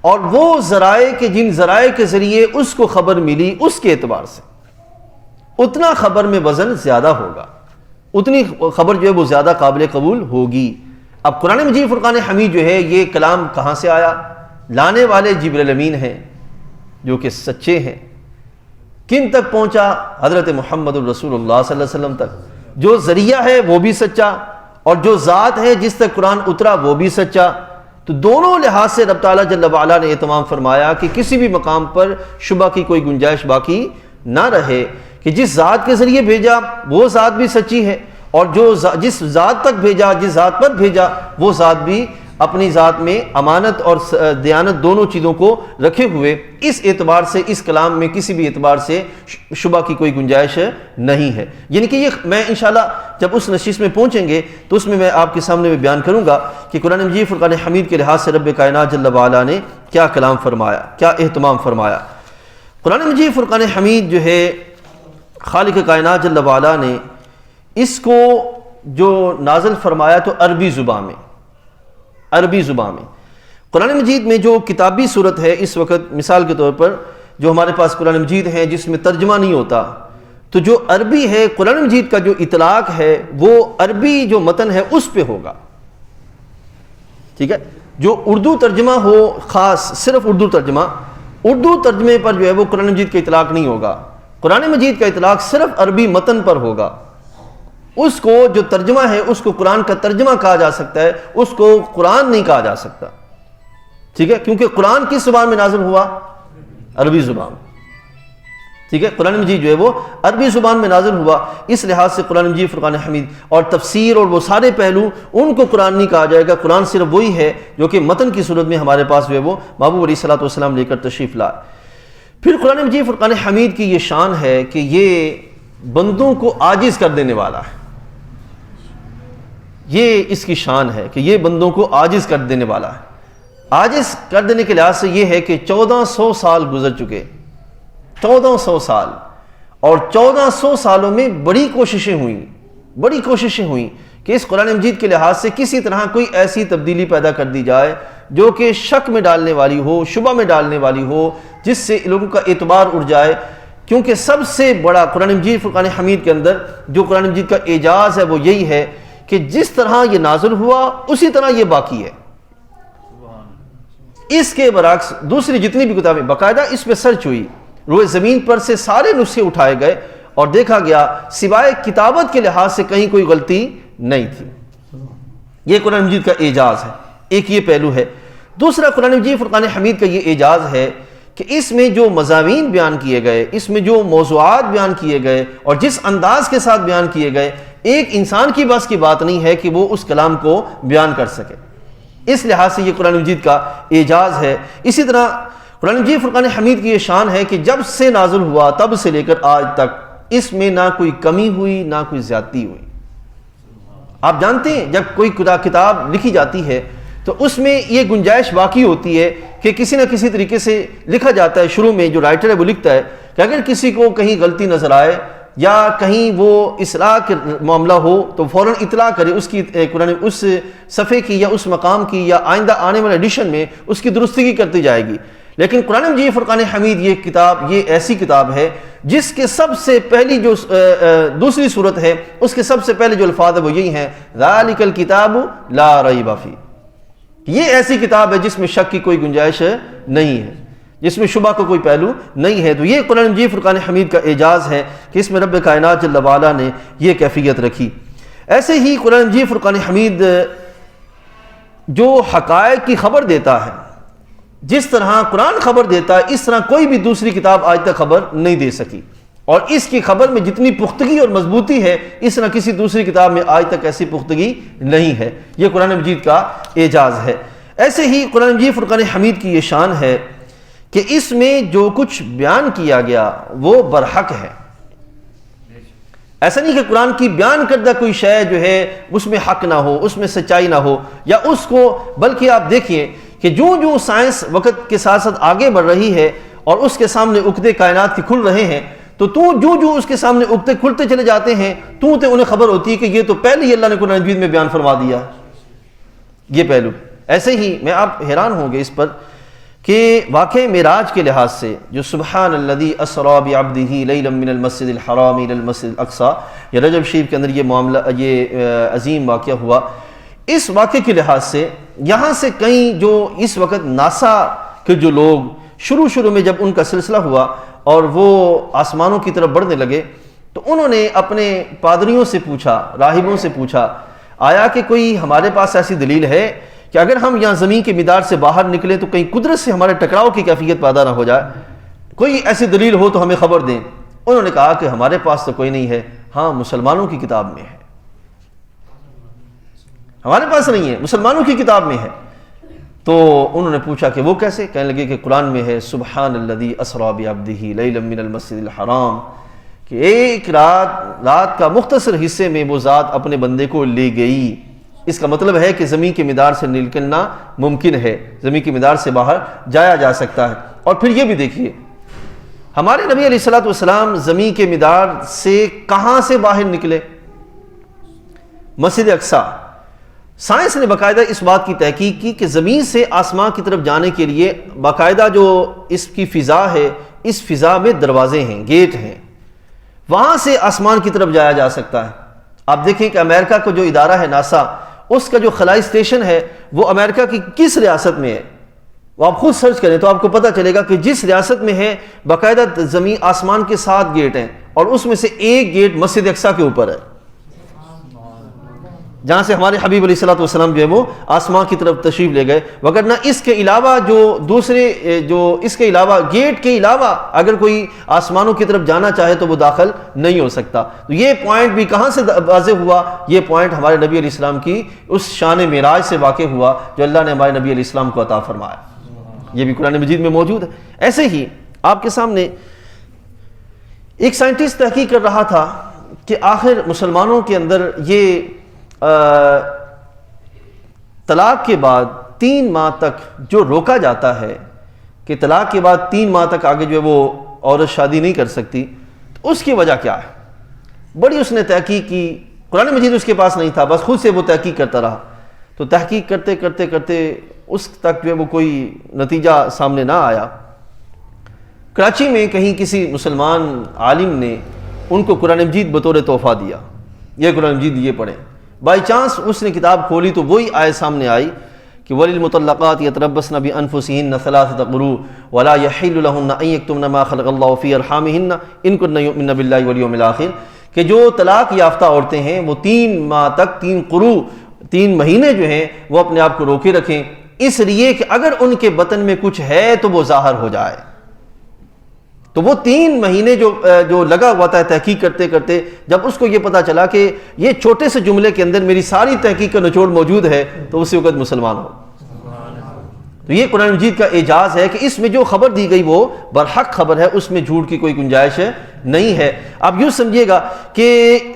اور وہ ذرائع کے جن ذرائع کے ذریعے اس کو خبر ملی اس کے اعتبار سے، اتنا خبر میں وزن زیادہ ہوگا، اتنی خبر جو ہے وہ زیادہ قابل قبول ہوگی. اب قرآن مجید فرقان حمید جو ہے یہ کلام کہاں سے آیا؟ لانے والے جبریل امین ہیں جو کہ سچے ہیں. کن تک پہنچا؟ حضرت محمد الرسول اللہ صلی اللہ علیہ وسلم تک. جو ذریعہ ہے وہ بھی سچا، اور جو ذات ہے جس تک قرآن اترا وہ بھی سچا. تو دونوں لحاظ سے رب تعالیٰ جل وعلا نے اہتمام فرمایا کہ کسی بھی مقام پر شبہ کی کوئی گنجائش باقی نہ رہے کہ جس ذات کے ذریعے بھیجا وہ ذات بھی سچی ہے، اور جس ذات تک بھیجا، جس ذات پر بھیجا وہ ذات بھی اپنی ذات میں امانت اور دیانت دونوں چیزوں کو رکھے ہوئے. اس اعتبار سے اس کلام میں کسی بھی اعتبار سے شبہ کی کوئی گنجائش نہیں ہے. یعنی کہ یہ میں انشاءاللہ جب اس نشست میں پہنچیں گے تو اس میں آپ کے سامنے بیان کروں گا کہ قرآن مجید فرقان حمید کے لحاظ سے رب کائنات جل وعلا نے کیا کلام فرمایا، کیا اہتمام فرمایا. قرآن مجید فرقان حمید جو ہے خالق کائنات جل وعلا نے اس کو جو نازل فرمایا تو عربی زبان میں، عربی زبان میں. قرآن مجید میں جو کتابی صورت ہے اس وقت مثال کے طور پر جو ہمارے پاس قرآن مجید ہے جس میں ترجمہ نہیں ہوتا، تو جو عربی ہے قرآن مجید کا جو اطلاق ہے وہ عربی جو متن ہے اس پہ ہوگا. ٹھیک ہے، جو اردو ترجمہ ہو خاص صرف اردو ترجمہ، اردو ترجمے پر جو ہے وہ قرآن مجید کا اطلاق نہیں ہوگا. قرآن مجید کا اطلاق صرف عربی متن پر ہوگا. اس کو جو ترجمہ ہے اس کو قرآن کا ترجمہ کہا جا سکتا ہے، اس کو قرآن نہیں کہا جا سکتا. ٹھیک ہے، کیونکہ قرآن کس زبان میں نازل ہوا؟ عربی زبان. ٹھیک ہے، قرآن مجید جو ہے وہ عربی زبان میں نازل ہوا. اس لحاظ سے قرآن مجید فرقان حمید اور تفسیر اور وہ سارے پہلو ان کو قرآن نہیں کہا جائے گا. قرآن صرف وہی ہے جو کہ متن کی صورت میں ہمارے پاس جو ہے وہ محبوب علیہ الصلوۃ والسلام لے کر تشریف لائے. پھر قرآن مجید فرقان حمید کی یہ شان ہے کہ یہ بندوں کو عاجز کر دینے والا ہے. یہ اس کی شان ہے کہ یہ بندوں کو عاجز کر دینے والا ہے. عاجز کر دینے کے لحاظ سے یہ ہے کہ 1400 سال گزر چکے، 1400 سال، اور 1400 سالوں میں بڑی کوششیں ہوئیں کہ اس قرآن مجید کے لحاظ سے کسی طرح کوئی ایسی تبدیلی پیدا کر دی جائے جو کہ شک میں ڈالنے والی ہو، شبہ میں ڈالنے والی ہو، جس سے لوگوں کا اعتبار اڑ جائے. کیونکہ سب سے بڑا قرآن مجید فرقان حمید کے اندر جو قرآن مجید کا اعجاز ہے وہ یہی ہے کہ جس طرح یہ نازل ہوا اسی طرح یہ باقی ہے. اس کے برعکس دوسری جتنی بھی کتابیں باقاعدہ اس پہ سرچ ہوئی، روئے زمین پر سے سارے نسخے اٹھائے گئے اور دیکھا گیا سوائے کتابت کے لحاظ سے کہیں کوئی غلطی نہیں تھی. یہ قرآن مجید کا اعجاز ہے. ایک یہ پہلو ہے. دوسرا قرآن مجید فرقان حمید کا یہ اعجاز ہے کہ اس میں جو مضامین بیان کیے گئے، اس میں جو موضوعات بیان کیے گئے اور جس انداز کے ساتھ بیان کیے گئے، ایک انسان کی بس کی بات نہیں ہے کہ وہ اس کلام کو بیان کر سکے. اس لحاظ سے یہ قرآن مجید کا اعجاز ہے. اسی طرح قرآن مجید فرقان حمید کی یہ شان ہے کہ جب سے نازل ہوا تب سے لے کر آج تک اس میں نہ کوئی کمی ہوئی نہ کوئی زیادتی ہوئی. آپ جانتے ہیں جب کوئی کتاب لکھی جاتی ہے تو اس میں یہ گنجائش باقی ہوتی ہے کہ کسی نہ کسی طریقے سے لکھا جاتا ہے. شروع میں جو رائٹر ہے وہ لکھتا ہے کہ اگر کسی کو کہیں غلطی نظر آئے یا کہیں وہ اصلاح کے معاملہ ہو تو فوراً اطلاع کرے اس کی قرآن اس صفحے کی یا اس مقام کی یا آئندہ آنے والے ایڈیشن میں اس کی درستگی کرتی جائے گی. لیکن قرآن مجید فرقان حمید یہ کتاب یہ ایسی کتاب ہے جس کے سب سے پہلی جو دوسری صورت ہے اس کے سب سے پہلے جو الفاظ ہے وہ یہی ہیں ذالک الکتاب لا ریب فیہ. یہ ایسی کتاب ہے جس میں شک کی کوئی گنجائش نہیں ہے، جس میں شبہ کا کوئی پہلو نہیں ہے. تو یہ قرآن مجید فرقان حمید کا اعجاز ہے کہ اس میں رب کائنات جل وعلا نے یہ کیفیت رکھی. ایسے ہی قرآن مجید فرقان حمید جو حقائق کی خبر دیتا ہے، جس طرح قرآن خبر دیتا ہے اس طرح کوئی بھی دوسری کتاب آج تک خبر نہیں دے سکی. اور اس کی خبر میں جتنی پختگی اور مضبوطی ہے اس طرح کسی دوسری کتاب میں آج تک ایسی پختگی نہیں ہے. یہ قرآن مجید کا اعجاز ہے. ایسے ہی قرآن مجید فرقان حمید کی یہ شان ہے کہ اس میں جو کچھ بیان کیا گیا وہ برحق ہے. ایسا نہیں کہ قرآن کی بیان کردہ کوئی شے جو ہے اس میں حق نہ ہو، اس میں سچائی نہ ہو یا اس کو، بلکہ آپ دیکھیے کہ جو سائنس وقت کے ساتھ ساتھ آگے بڑھ رہی ہے اور اس کے سامنے عقدے کائنات کی کھل رہے ہیں، تو جو اس کے سامنے عقدے کھلتے چلے جاتے ہیں انہیں خبر ہوتی ہے کہ یہ تو پہلے ہی اللہ نے قرآن مجید میں بیان فرما دیا یہ پہلو۔ ایسے ہی میں آپ حیران ہوں گے اس پر کہ واقع معراج کے لحاظ سے جو سبحان الذی اسری بعبدہ لیلا من المسجد الحرام الی المسجد الاقصی، یہ رجب شریف کے اندر یہ معاملہ، یہ عظیم واقعہ ہوا، اس واقعے کے لحاظ سے یہاں سے کئی جو اس وقت ناسا کے جو لوگ شروع میں جب ان کا سلسلہ ہوا اور وہ آسمانوں کی طرف بڑھنے لگے، تو انہوں نے اپنے پادریوں سے پوچھا، راہبوں سے پوچھا، آیا کہ کوئی ہمارے پاس ایسی دلیل ہے کہ اگر ہم یہاں زمین کے مدار سے باہر نکلیں تو کہیں قدرت سے ہمارے ٹکراؤ کی کیفیت پیدا نہ ہو جائے، کوئی ایسی دلیل ہو تو ہمیں خبر دیں۔ انہوں نے کہا کہ ہمارے پاس تو کوئی نہیں ہے، ہاں مسلمانوں کی کتاب میں ہے، ہمارے پاس نہیں ہے، مسلمانوں کی کتاب میں ہے۔ تو انہوں نے پوچھا کہ وہ کیسے؟ کہنے لگے کہ قرآن میں ہے سبحان الذی اسری بعبدہ لیلا من المسجد الحرام، کہ ایک رات کا مختصر حصے میں وہ ذات اپنے بندے کو لے گئی۔ اس کا مطلب ہے کہ زمین کے مدار سے نکلنا ممکن ہے، زمین کے مدار سے باہر جایا جا سکتا ہے۔ اور پھر یہ بھی دیکھیے ہمارے نبی علیہ الصلوۃ والسلام زمین کے مدار سے کہاں سے باہر نکلے؟ مسجد اقصی۔ سائنس نے باقاعدہ اس بات کی تحقیق کی کہ زمین سے آسمان کی طرف جانے کے لیے باقاعدہ جو اس کی فضا ہے، اس فضا میں دروازے ہیں، گیٹ ہیں، وہاں سے آسمان کی طرف جایا جا سکتا ہے۔ آپ دیکھیں کہ امریکہ کا جو ادارہ ہے ناسا، اس کا جو خلائی اسٹیشن ہے وہ امریکہ کی کس ریاست میں ہے؟ وہ آپ خود سرچ کریں تو آپ کو پتہ چلے گا کہ جس ریاست میں ہے باقاعدہ زمین آسمان کے 7 گیٹ ہیں، اور اس میں سے ایک گیٹ مسجد اقصی کے اوپر ہے، جہاں سے ہمارے حبیب علیہ الصلوۃ والسلام جو ہے وہ آسمان کی طرف تشریف لے گئے۔ وگرنہ اس کے علاوہ جو دوسرے جو اس کے علاوہ گیٹ کے علاوہ اگر کوئی آسمانوں کی طرف جانا چاہے تو وہ داخل نہیں ہو سکتا۔ تو یہ پوائنٹ بھی کہاں سے واضح ہوا؟ یہ پوائنٹ ہمارے نبی علیہ السلام کی اس شان معراج سے واقع ہوا جو اللہ نے ہمارے نبی علیہ السلام کو عطا فرمایا، یہ بھی قرآن مجید میں موجود ہے۔ ایسے ہی آپ کے سامنے ایک سائنٹسٹ تحقیق کر رہا تھا کہ آخر مسلمانوں کے اندر یہ طلاق کے بعد 3 ماہ تک جو روکا جاتا ہے کہ طلاق کے بعد 3 ماہ تک آگے جو ہے وہ عورت شادی نہیں کر سکتی، تو اس کی وجہ کیا ہے؟ بڑی اس نے تحقیق کی، قرآن مجید اس کے پاس نہیں تھا، بس خود سے وہ تحقیق کرتا رہا۔ تو تحقیق کرتے کرتے کرتے اس تک جو ہے وہ کوئی نتیجہ سامنے نہ آیا۔ کراچی میں کہیں کسی مسلمان عالم نے ان کو قرآن مجید بطور تحفہ دیا، یہ قرآن مجید یہ پڑھیں۔ بائی چانس اس نے کتاب کھولی تو وہی آیت سامنے آئی کہ وَلِلْمُطَلَّقَاتِ يَتَرَبَّصْنَ بِأَنفُسِهِنَّ 3 قُرُوءٍ وَلَا يَحِلُّ لَهُنَّ أَن يَكْتُمْنَ مَا خَلَقَ اللَّهُ فِي أَرْحَامِهِنَّ إِن كُنَّ يُؤْمِنَّ بِاللَّهِ وَالْيَوْمِ الْآخِرِ، کہ جو طلاق یافتہ عورتیں ہیں وہ 3 ماہ تک 3 قروء 3 مہینے جو ہیں وہ اپنے آپ کو روکے رکھیں، اس لیے کہ اگر ان کے بطن میں کچھ ہے تو وہ ظاہر ہو جائے۔ تو وہ 3 مہینے جو لگا ہوا تھا تحقیق کرتے کرتے، جب اس کو یہ پتا چلا کہ یہ چھوٹے سے جملے کے اندر میری ساری تحقیق کا نچوڑ موجود ہے، تو اسی وقت مسلمان ہو۔ تو یہ قرآن مجید کا اعجاز ہے کہ اس میں جو خبر دی گئی وہ برحق خبر ہے، اس میں جھوٹ کی کوئی گنجائش نہیں ہے۔ آپ یوں سمجھیے گا کہ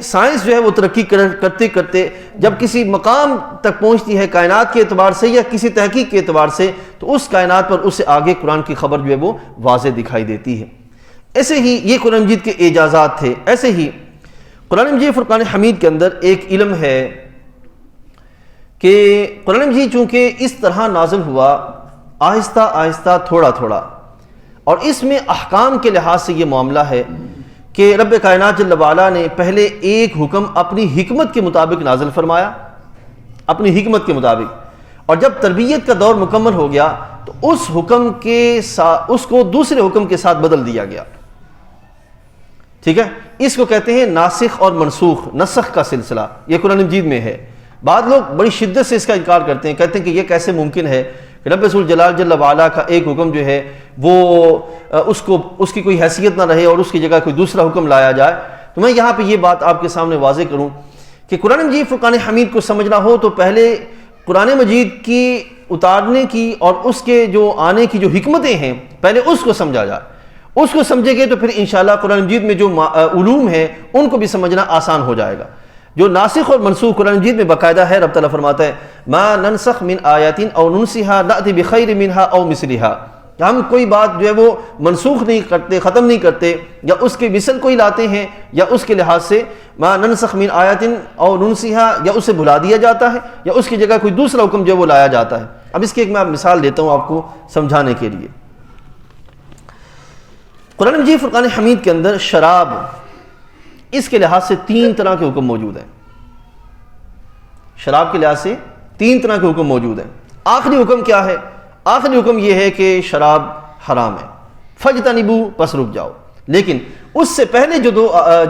سائنس جو ہے وہ ترقی کرتے کرتے جب کسی مقام تک پہنچتی ہے کائنات کے اعتبار سے یا کسی تحقیق کے اعتبار سے، تو اس کائنات پر اس سے آگے قرآن کی خبر جو ہے وہ واضح دکھائی دیتی ہے۔ ایسے ہی یہ قرآن مجید کے اعجازات تھے۔ ایسے ہی قرآن مجید فرقان حمید کے اندر ایک علم ہے کہ قرآن مجید چونکہ اس طرح نازل ہوا آہستہ آہستہ تھوڑا تھوڑا، اور اس میں احکام کے لحاظ سے یہ معاملہ ہے کہ رب کائنات جل وعلا نے پہلے ایک حکم اپنی حکمت کے مطابق نازل فرمایا، اپنی حکمت کے مطابق، اور جب تربیت کا دور مکمل ہو گیا تو اس حکم کے ساتھ اس کو دوسرے حکم کے ساتھ بدل دیا گیا۔ ٹھیک ہے، اس کو کہتے ہیں ناسخ اور منسوخ، نسخ کا سلسلہ، یہ قرآن مجید میں ہے۔ بعض لوگ بڑی شدت سے اس کا انکار کرتے ہیں، کہتے ہیں کہ یہ کیسے ممکن ہے کہ رب ذوالجلال جل وعلا کا ایک حکم جو ہے وہ اس کی کوئی حیثیت نہ رہے اور اس کی جگہ کوئی دوسرا حکم لایا جائے۔ تو میں یہاں پہ یہ بات آپ کے سامنے واضح کروں کہ قرآن مجید فرقان حمید کو سمجھنا ہو تو پہلے قرآن مجید کی اتارنے کی اور اس کے جو آنے کی جو حکمتیں ہیں پہلے اس کو سمجھا جائے۔ اس کو سمجھے گے تو پھر انشاءاللہ قرآن مجید میں جو علوم ہیں ان کو بھی سمجھنا آسان ہو جائے گا۔ جو ناسخ اور منسوخ قرآن مجید میں باقاعدہ ہے. رب تعالیٰ فرماتا ہے ما ننسخ من آیات او ننسها نأتی بخیر منها او مثلها. ہم کوئی بات جو ہے وہ منسوخ نہیں کرتے, ختم نہیں کرتے, یا اس کے مثل کوئی لاتے ہیں, یا اس کے لحاظ سے ما ننسخ من آیات او ننسها, یا اسے بھلا دیا جاتا ہے, یا اس کی جگہ کوئی دوسرا حکم جو ہے وہ لایا جاتا ہے. اب اس کی ایک میں مثال دیتا ہوں آپ کو سمجھانے کے لیے. قرآن مجید فرقان حمید کے اندر شراب, اس کے لحاظ سے 3 طرح کے حکم موجود ہیں. شراب کے لحاظ سے 3 طرح کے حکم موجود ہیں. آخری حکم کیا ہے؟ آخری حکم یہ ہے کہ شراب حرام ہے, فجتنبو, پس رک جاؤ. لیکن اس سے پہلے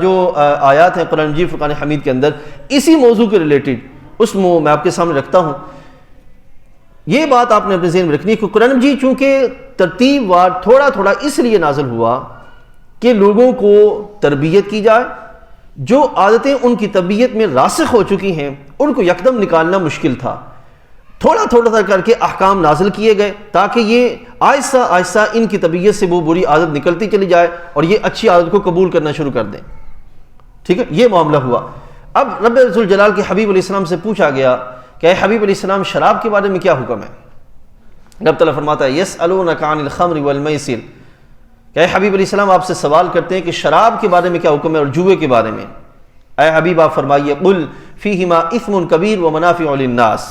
جو آیات ہیں قرآن مجید فرقان حمید کے اندر اسی موضوع کے ریلیٹڈ, اس میں آپ کے سامنے رکھتا ہوں. یہ بات آپ نے اپنے ذہن میں رکھنی ہے کہ قرآن مجید چونکہ ترتیب وار تھوڑا تھوڑا اس لیے نازل ہوا کہ لوگوں کو تربیت کی جائے. جو عادتیں ان کی طبیعت میں راسخ ہو چکی ہیں ان کو یکدم نکالنا مشکل تھا. تھوڑا تھوڑا کر کے احکام نازل کیے گئے تاکہ یہ آہستہ آہستہ ان کی طبیعت سے وہ بری عادت نکلتی چلی جائے اور یہ اچھی عادت کو قبول کرنا شروع کر دیں. ٹھیک ہے, یہ معاملہ ہوا. اب رب ذو الجلال کے حبیب علیہ السلام سے پوچھا گیا کہ اے حبیب علیہ السلام شراب کے بارے میں کیا حکم ہے؟ رب تعالیٰ فرماتا ہے یسألونک عن الخمر والمیسر, کہ اے حبیب علیہ السلام آپ سے سوال کرتے ہیں کہ شراب کے بارے میں کیا حکم ہے اور جوئے کے بارے میں. اے حبیب آپ فرمائیے قل فیہما اثم کبیر ومنافع للناس,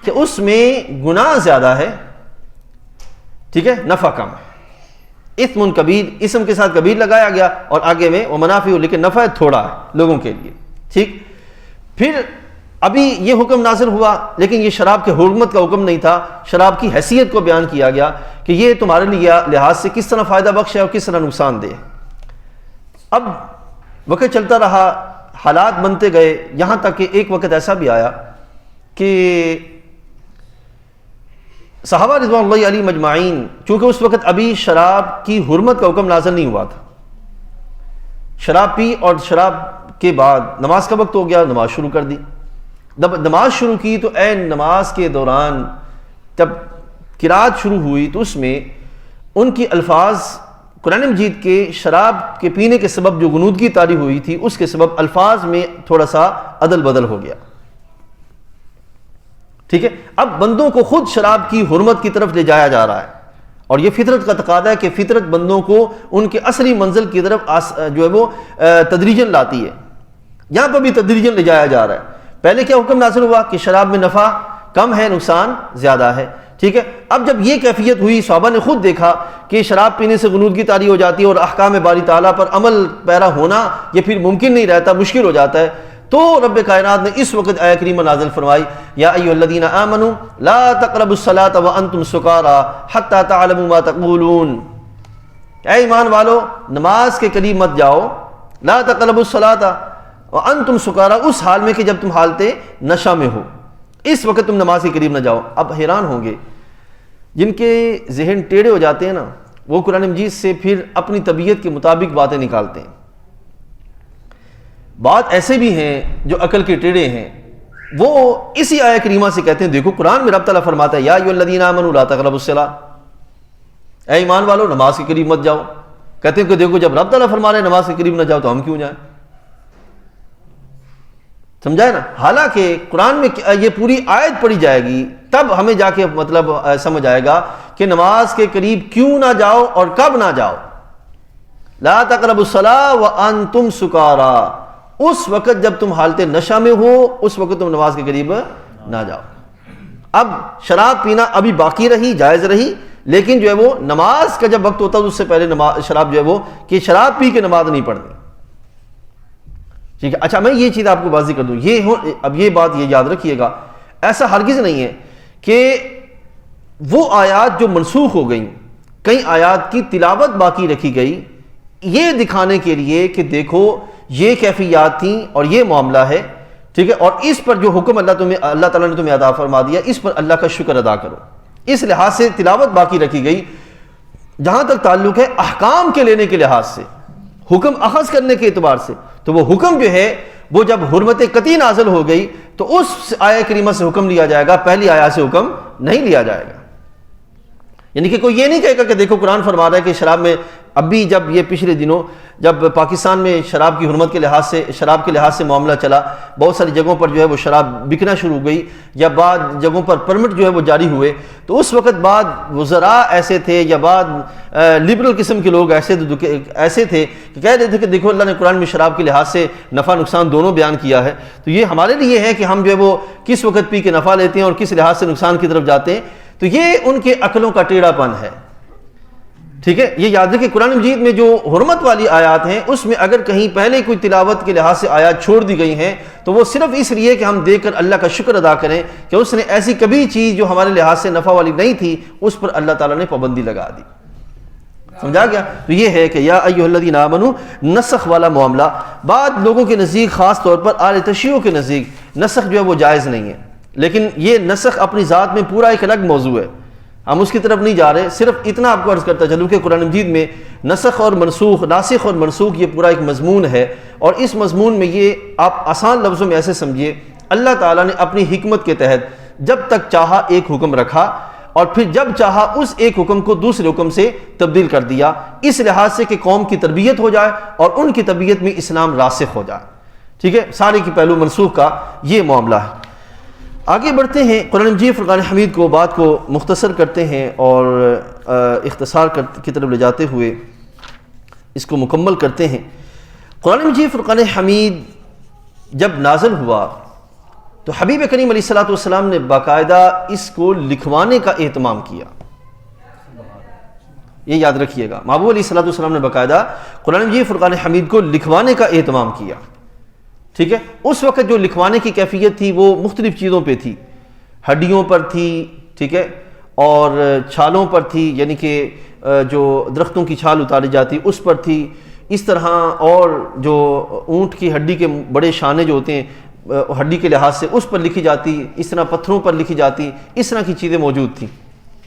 کہ اس میں گناہ زیادہ ہے, ٹھیک ہے, نفع کم ہے. اثم کبیر, اسم کے ساتھ کبیر لگایا گیا اور آگے میں ومنافع, لیکن نفع تھوڑا ہے لوگوں کے لیے. ٹھیک, پھر ابھی یہ حکم نازل ہوا لیکن یہ شراب کے حرمت کا حکم نہیں تھا, شراب کی حیثیت کو بیان کیا گیا کہ یہ تمہارے لیے لحاظ سے کس طرح فائدہ بخش ہے اور کس طرح نقصان دہ. اب وقت چلتا رہا, حالات بنتے گئے, یہاں تک کہ ایک وقت ایسا بھی آیا کہ صحابہ رضوان اللہ علیہ مجمعین, چونکہ اس وقت ابھی شراب کی حرمت کا حکم نازل نہیں ہوا تھا, شراب پی اور شراب کے بعد نماز کا وقت ہو گیا, نماز شروع کر دی. جب نماز شروع کی تو نماز کے دوران جب قرات شروع ہوئی تو اس میں ان کی الفاظ قرآن مجید کے شراب کے پینے کے سبب جو غنودگی طاری ہوئی تھی اس کے سبب الفاظ میں تھوڑا سا عدل بدل ہو گیا. ٹھیک ہے, اب بندوں کو خود شراب کی حرمت کی طرف لے جایا جا رہا ہے اور یہ فطرت کا تقاضا ہے کہ فطرت بندوں کو ان کے اصلی منزل کی طرف جو ہے وہ تدریجاً لاتی ہے. یہاں پر بھی تدریجاً لے جایا جا رہا ہے. پہلے کیا حکم نازل ہوا کہ شراب میں نفع کم ہے, نقصان زیادہ ہے. ٹھیک ہے, اب جب یہ کیفیت ہوئی, صحابہ نے خود دیکھا کہ شراب پینے سے غنودگی طاری ہو جاتی ہے اور احکام باری تعالیٰ پر عمل پیرا ہونا یہ پھر ممکن نہیں رہتا, مشکل ہو جاتا ہے. تو رب کائنات نے اس وقت آیت کریمہ نازل فرمائی یا ایھا الذین آمنوا لا تقربوا الصلاۃ وانتم سکارى حتى تعلموا ما تقولون. اے ایمان والو, نماز کے قریب مت جاؤ, لا تقربوا الصلاۃ وانتم سکارى, اس حال میں کہ جب تم حالت نشہ میں ہو, اس وقت تم نماز کے قریب نہ جاؤ. اب حیران ہوں گے جن کے ذہن ٹیڑھے ہو جاتے ہیں نا, وہ قرآن مجید سے پھر اپنی طبیعت کے مطابق باتیں نکالتے ہیں. بات ایسے بھی ہیں جو عقل کے ٹیڑھے ہیں, وہ اسی آیت کریمہ سے کہتے ہیں دیکھو قرآن میں رب تعالیٰ فرماتا ہے یا ایھا الذین آمنوا لا تقربوا الصلاۃ, اے ایمان والو نماز کے قریب مت جاؤ. کہتے ہیں کہ دیکھو جب رب تعالیٰ فرما رہے ہیں نماز کے قریب نہ جاؤ تو ہم کیوں جائیں. سمجھائے نا, حالانکہ قرآن میں یہ پوری آیت پڑھی جائے گی تب ہمیں جا کے مطلب سمجھ آئے گا کہ نماز کے قریب کیوں نہ جاؤ اور کب نہ جاؤ. لا تقربوا الصلاۃ وانتم سکارى, اس وقت جب تم حالت نشہ میں ہو اس وقت تم نماز کے قریب نہ جاؤ. اب شراب پینا ابھی باقی رہی, جائز رہی, لیکن جو ہے وہ نماز کا جب وقت ہوتا ہے اس سے پہلے شراب جو ہے وہ کہ شراب پی کے نماز نہیں پڑھنی. ٹھیک ہے, اچھا میں یہ چیز آپ کو واضح کر دوں, اب یہ بات یہ یاد رکھیے گا, ایسا ہرگز نہیں ہے کہ وہ آیات جو منسوخ ہو گئیں, کئی آیات کی تلاوت باقی رکھی گئی یہ دکھانے کے لیے کہ دیکھو یہ کیفیات تھیں اور یہ معاملہ ہے. ٹھیک ہے, اور اس پر جو حکم اللہ تعالیٰ نے تمہیں عطا فرما دیا اس پر اللہ کا شکر ادا کرو. اس لحاظ سے تلاوت باقی رکھی گئی. جہاں تک تعلق ہے احکام کے لینے کے لحاظ سے, حکم اخذ کرنے کے اعتبار سے, تو وہ حکم جو ہے وہ جب حرمت قطعی نازل ہو گئی تو اس آیت کریمہ سے حکم لیا جائے گا, پہلی آیات سے حکم نہیں لیا جائے گا. یعنی کہ کوئی یہ نہیں کہے گا کہ دیکھو قرآن فرما رہا ہے کہ شراب میں اب بھی جب یہ پچھلے دنوں جب پاکستان میں شراب کی حرمت کے لحاظ سے معاملہ چلا، بہت ساری جگہوں پر جو ہے وہ شراب بکنا شروع ہو گئی، یا بعض جگہوں پر پرمٹ جو ہے وہ جاری ہوئے، تو اس وقت بعد وزراء ایسے تھے یا بعض لبرل قسم کے لوگ ایسے تھے کہ کہہ رہے تھے کہ دیکھو اللہ نے قرآن میں شراب کے لحاظ سے نفع نقصان دونوں بیان کیا ہے، تو یہ ہمارے لیے ہے کہ ہم جو ہے وہ کس وقت پی کے نفع لیتے ہیں اور کس لحاظ سے نقصان کی طرف جاتے ہیں، تو یہ ان کے عقلوں کا ٹیڑھا پن ہے. ٹھیک ہے، یہ یاد رکھیں قرآن مجید میں جو حرمت والی آیات ہیں اس میں اگر کہیں پہلے کوئی تلاوت کے لحاظ سے آیات چھوڑ دی گئی ہیں تو وہ صرف اس لیے کہ ہم دیکھ کر اللہ کا شکر ادا کریں کہ اس نے ایسی کبھی چیز جو ہمارے لحاظ سے نفع والی نہیں تھی اس پر اللہ تعالیٰ نے پابندی لگا دی. سمجھا گیا؟ تو یہ ہے کہ یا ایھا الذین آمنوا نسخ والا معاملہ بعض لوگوں کے نزدیک، خاص طور پر اہل تشیع کے نزدیک نسخ جو ہے وہ جائز نہیں ہے، لیکن یہ نسخ اپنی ذات میں پورا ایک الگ موضوع ہے، ہم اس کی طرف نہیں جا رہے. صرف اتنا آپ کو عرض کرتا چلوں کہ قرآن مجید میں نسخ اور منسوخ، ناسخ اور منسوخ یہ پورا ایک مضمون ہے، اور اس مضمون میں یہ آپ آسان لفظوں میں ایسے سمجھیے، اللہ تعالیٰ نے اپنی حکمت کے تحت جب تک چاہا ایک حکم رکھا اور پھر جب چاہا اس ایک حکم کو دوسرے حکم سے تبدیل کر دیا، اس لحاظ سے کہ قوم کی تربیت ہو جائے اور ان کی تربیت میں اسلام راسخ ہو جائے. ٹھیک ہے، سارے کی پہلو منسوخ کا یہ معاملہ ہے. آگے بڑھتے ہیں، قرآن مجید فرقان حمید کو بات کو مختصر کرتے ہیں اور اختصار کی طرف لے جاتے ہوئے اس کو مکمل کرتے ہیں. قرآن مجید فرقان حمید جب نازل ہوا تو حبیب کریم علیہ الصلوۃ والسلام نے باقاعدہ اس کو لکھوانے کا اہتمام کیا. یہ یاد رکھیے گا، محبوب علیہ الصلوۃ والسلام نے باقاعدہ قرآن مجید فرقان حمید کو لکھوانے کا اہتمام کیا. ٹھیک ہے، اس وقت جو لکھوانے کی کیفیت تھی وہ مختلف چیزوں پہ تھی، ہڈیوں پر تھی، ٹھیک ہے، اور چھالوں پر تھی، یعنی کہ جو درختوں کی چھال اتاری جاتی اس پر تھی، اس طرح، اور جو اونٹ کی ہڈی کے بڑے شانے جو ہوتے ہیں ہڈی کے لحاظ سے اس پر لکھی جاتی، اس طرح پتھروں پر لکھی جاتی، اس طرح کی چیزیں موجود تھیں.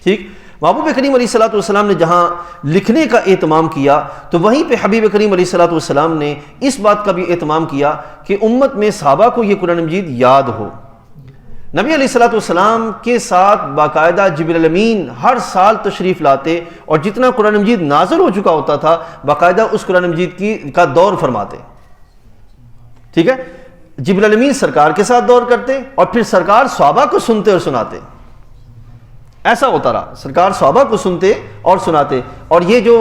ٹھیک، محبوب کریم علیہ الصلوۃ والسلام نے جہاں لکھنے کا اہتمام کیا تو وہیں پہ حبیب کریم علیہ الصلوۃ والسلام نے اس بات کا بھی اہتمام کیا کہ امت میں صحابہ کو یہ قرآن مجید یاد ہو. نبی علیہ الصلوۃ والسلام کے ساتھ باقاعدہ جبریل امین ہر سال تشریف لاتے اور جتنا قرآن مجید نازل ہو چکا ہوتا تھا باقاعدہ اس قرآن مجید کا دور فرماتے. ٹھیک ہے، جبریل امین سرکار کے ساتھ دور کرتے اور پھر سرکار صحابہ کو سنتے اور سناتے. ایسا ہوتا رہا، سرکار صحابہ کو سنتے اور سناتے. اور یہ جو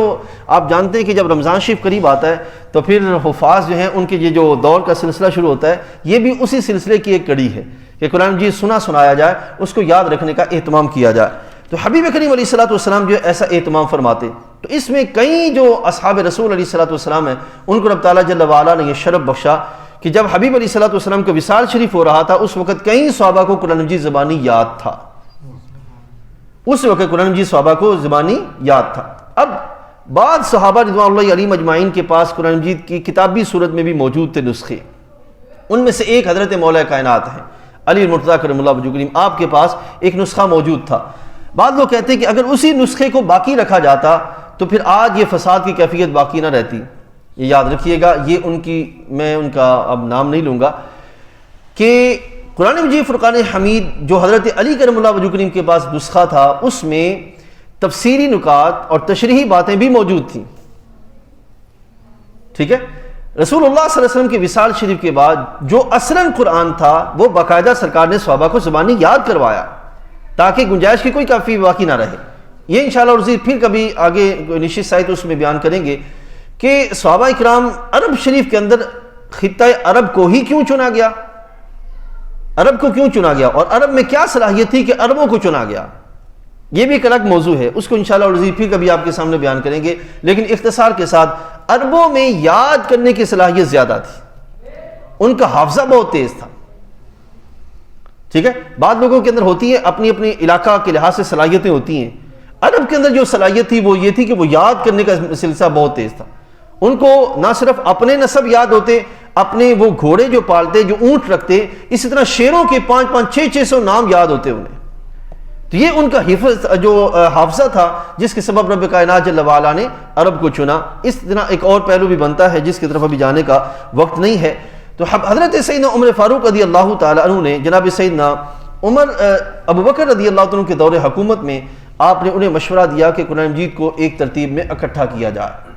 آپ جانتے ہیں کہ جب رمضان شریف قریب آتا ہے تو پھر حفاظ جو ہیں ان کے یہ جو دور کا سلسلہ شروع ہوتا ہے، یہ بھی اسی سلسلے کی ایک کڑی ہے کہ قرآن مجید سنایا جائے، اس کو یاد رکھنے کا اہتمام کیا جائے. تو حبیب کریم علیہ الصلوۃ والسلام جو ایسا اہتمام فرماتے. تو اس میں کئی جو اصحاب رسول علیہ الصلوۃ والسلام ہیں ان کو رب تعالیٰ جل وعلا نے یہ شرف بخشا کہ جب حبیب علیہ الصلوۃ والسلام کا وصال شریف ہو رہا تھا اس وقت کئی صحابہ کو قرآن مجید زبانی یاد تھا. اس وقت قرآن مجید صحابہ کو زبانی یاد تھا. اب بعض صحابہ رضوان اللہ علیہم اجمعین کے پاس قرآن مجید کی کتابی صورت میں بھی موجود تھے نسخے. ان میں سے ایک حضرت مولا کائنات ہیں علی المرتضیٰ کرم اللہ وجہہ کریم، آپ کے پاس ایک نسخہ موجود تھا. بعض لوگ کہتے ہیں کہ اگر اسی نسخے کو باقی رکھا جاتا تو پھر آج یہ فساد کی کیفیت باقی نہ رہتی. یہ یاد رکھیے گا، یہ میں ان کا اب نام نہیں لوں گا کہ قرآن مجید فرقان حمید جو حضرت علی کرم اللہ وجہہ کریم کے پاس نسخہ تھا اس میں تفسیری نکات اور تشریحی باتیں بھی موجود تھیں. ٹھیک ہے، رسول اللہ صلی اللہ علیہ وسلم کے وصال شریف کے بعد جو اصلاً قرآن تھا وہ باقاعدہ سرکار نے صحابہ کو زبانی یاد کروایا تاکہ گنجائش کی کوئی کافی باقی نہ رہے. یہ انشاءاللہ اور پھر کبھی آگے نشست سائت اس میں بیان کریں گے کہ صحابہ اکرام عرب شریف کے اندر خطہ عرب کو ہی کیوں چنا گیا، عرب کو کیوں چنا گیا اور عرب میں کیا صلاحیت تھی کہ عربوں کو چنا گیا. یہ بھی ایک الگ موضوع ہے، اس کو انشاءاللہ اور پھر کبھی آپ کے سامنے بیان کریں گے. لیکن اختصار کے ساتھ عربوں میں یاد کرنے کی صلاحیت زیادہ تھی، ان کا حافظہ بہت تیز تھا. ٹھیک ہے، بعض لوگوں کے اندر ہوتی ہے اپنی اپنی علاقہ کے لحاظ سے صلاحیتیں ہوتی ہیں. عرب کے اندر جو صلاحیت تھی وہ یہ تھی کہ وہ یاد کرنے کا سلسلہ بہت تیز تھا. ان کو نہ صرف اپنے نسب یاد ہوتے، اپنے وہ گھوڑے جو پالتے، جو اونٹ رکھتے، اسی طرح شیروں کے 500-600 نام یاد ہوتے انہیں. تو یہ ان کا حافظہ تھا جس کے سبب رب کائنات جل وعلا نے عرب کو چنا. اس طرح ایک اور پہلو بھی بنتا ہے جس کی طرف ابھی جانے کا وقت نہیں ہے. تو حضرت سیدنا عمر فاروق رضی اللہ تعالی عنہ نے جناب سیدنا ابو بکر رضی اللہ عنہ کے دور حکومت میں آپ نے انہیں مشورہ دیا کہ قرآن مجید کو ایک ترتیب میں اکٹھا کیا جائے.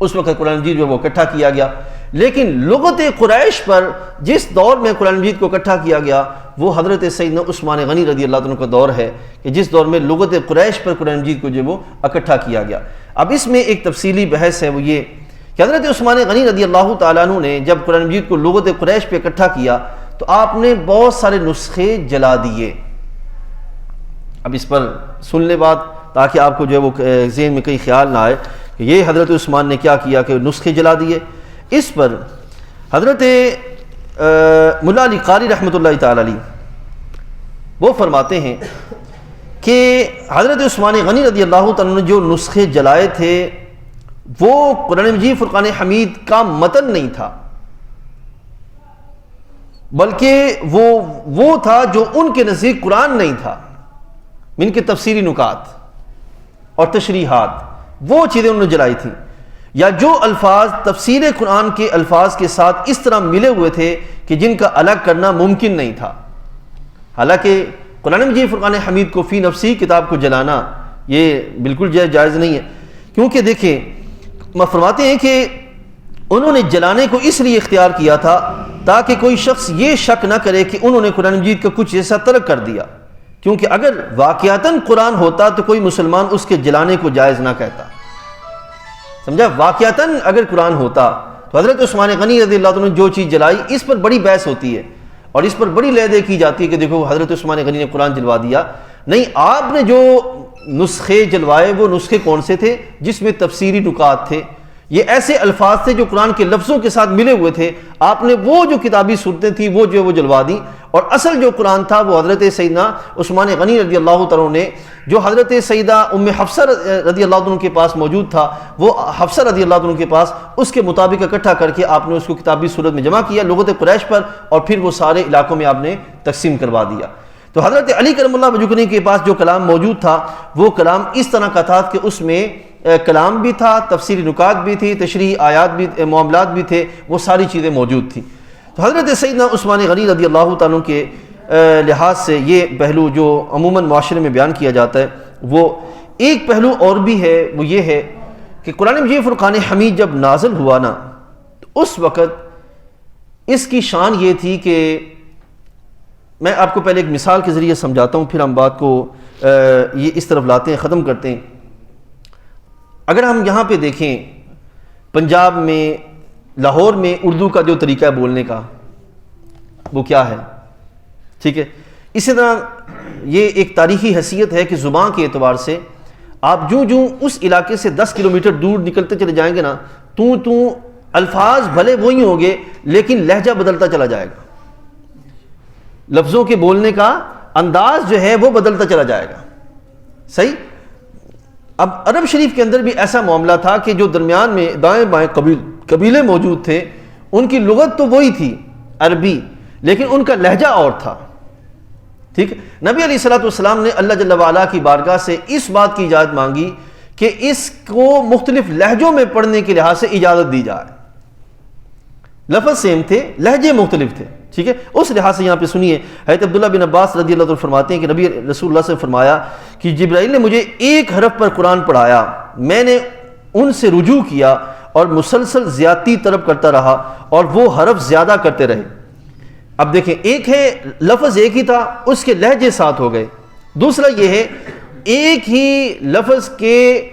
اس وقت قرآن مجید جو وہ اکٹھا کیا گیا. لیکن لغت قریش پر جس دور میں قرآن مجید کو اکٹھا کیا گیا وہ حضرت سیدنا عثمان غنی رضی اللہ عنہ کا دور ہے کہ جس دور میں لغت قریش پر قرآن مجید کو جو وہ اکٹھا کیا گیا. اب اس میں ایک تفصیلی بحث ہے، وہ یہ کہ حضرت عثمان غنی رضی اللہ تعالیٰ عنہ نے جب قرآن مجید کو لغت قریش پہ اکٹھا کیا تو آپ نے بہت سارے نسخے جلا دیے. اب اس پر سن لے بات تاکہ آپ کو جو ہے وہ ذہن میں کہیں خیال نہ آئے کہ یہ حضرت عثمان نے کیا کیا کہ نسخے جلا دیے. اس پر حضرت ملا علی قاری رحمۃ اللہ تعالی علیہ وہ فرماتے ہیں کہ حضرت عثمان غنی رضی اللہ تعالیٰ نے جو نسخے جلائے تھے وہ قرآن مجید فرقان حمید کا متن نہیں تھا، بلکہ وہ تھا جو ان کے نزدیک قرآن نہیں تھا، ان کے تفسیری نکات اور تشریحات، وہ چیزیں انہوں نے جلائی تھیں، یا جو الفاظ تفسیر قرآن کے الفاظ کے ساتھ اس طرح ملے ہوئے تھے کہ جن کا الگ کرنا ممکن نہیں تھا. حالانکہ قرآن مجید فرقان حمید کو فی نفسی کتاب کو جلانا یہ بالکل جائز نہیں ہے، کیونکہ دیکھیں فرماتے ہیں کہ انہوں نے جلانے کو اس لیے اختیار کیا تھا تاکہ کوئی شخص یہ شک نہ کرے کہ انہوں نے قرآن مجید کا کچھ ایسا ترک کر دیا، کیونکہ اگر واقعتاً قرآن ہوتا تو کوئی مسلمان اس کے جلانے کو جائز نہ کہتا. سمجھا؟ واقعتاً اگر قرآن ہوتا تو حضرت عثمان غنی رضی اللہ عنہ نے جو چیز جلائی اس پر بڑی بحث ہوتی ہے اور اس پر بڑی لہدے کی جاتی ہے کہ دیکھو حضرت عثمان غنی نے قرآن جلوا دیا. نہیں، آپ نے جو نسخے جلوائے وہ نسخے کون سے تھے؟ جس میں تفسیری نکات تھے، یہ ایسے الفاظ تھے جو قرآن کے لفظوں کے ساتھ ملے ہوئے تھے. آپ نے وہ جو کتابی صورتیں تھیں وہ جو ہے وہ جلوا دیں، اور اصل جو قرآن تھا وہ حضرت سیدنا عثمان غنی رضی اللہ تعالیٰ نے جو حضرت سیدہ ام حفصہ رضی اللہ عنہ کے پاس موجود تھا وہ حفصہ رضی اللہ عنہ کے پاس اس کے مطابق اکٹھا کر کے آپ نے اس کو کتابی صورت میں جمع کیا لغت قریش پر، اور پھر وہ سارے علاقوں میں آپ نے تقسیم کروا دیا. تو حضرت علی کرم اللہ وجہ کنی کے پاس جو کلام موجود تھا وہ کلام اس طرح کا تھا کہ اس میں کلام بھی تھا، تفسیری نکات بھی تھی، تشریح آیات بھی، معاملات بھی تھے، وہ ساری چیزیں موجود تھیں. تو حضرت سیدنا عثمان غنی رضی اللہ تعالیٰ کے لحاظ سے یہ پہلو جو عموماً معاشرے میں بیان کیا جاتا ہے، وہ ایک پہلو اور بھی ہے، وہ یہ ہے کہ قرآن مجید فرقان حمید جب نازل ہوا نا تو اس وقت اس کی شان یہ تھی کہ میں آپ کو پہلے ایک مثال کے ذریعے سمجھاتا ہوں، پھر ہم بات کو یہ اس طرف لاتے ہیں، ختم کرتے ہیں. اگر ہم یہاں پہ دیکھیں پنجاب میں، لاہور میں اردو کا جو طریقہ ہے بولنے کا وہ کیا ہے، ٹھیک ہے. اسی طرح یہ ایک تاریخی حیثیت ہے کہ زبان کے اعتبار سے آپ جو اس علاقے سے 10 کلومیٹر دور نکلتے چلے جائیں گے نا تو الفاظ بھلے وہی ہوں گے لیکن لہجہ بدلتا چلا جائے گا، لفظوں کے بولنے کا انداز جو ہے وہ بدلتا چلا جائے گا. صحیح. اب عرب شریف کے اندر بھی ایسا معاملہ تھا کہ جو درمیان میں دائیں بائیں قبیلے موجود تھے، ان کی لغت تو وہی تھی عربی، لیکن ان کا لہجہ اور تھا. ٹھیک. نبی علیہ الصلوۃ والسلام نے اللہ جل وعلا کی بارگاہ سے اس بات کی اجازت مانگی کہ اس کو مختلف لہجوں میں پڑھنے کے لحاظ سے اجازت دی جائے. لفظ سیم تھے، لہجے مختلف تھے. ٹھیک ہے. اس لحاظ سے یہاں پہ سنیے، حضرت عبداللہ بن عباس رضی اللہ عنہ فرماتے ہیں کہ نبی رسول اللہ سے فرمایا کہ جبرائیل نے مجھے ایک حرف پر قرآن پڑھایا، میں نے ان سے رجوع کیا اور مسلسل زیادتی طلب کرتا رہا اور وہ حرف زیادہ کرتے رہے. اب دیکھیں، ایک ہے لفظ ایک ہی تھا، اس کے لہجے ساتھ ہو گئے. دوسرا یہ ہے ایک ہی لفظ کے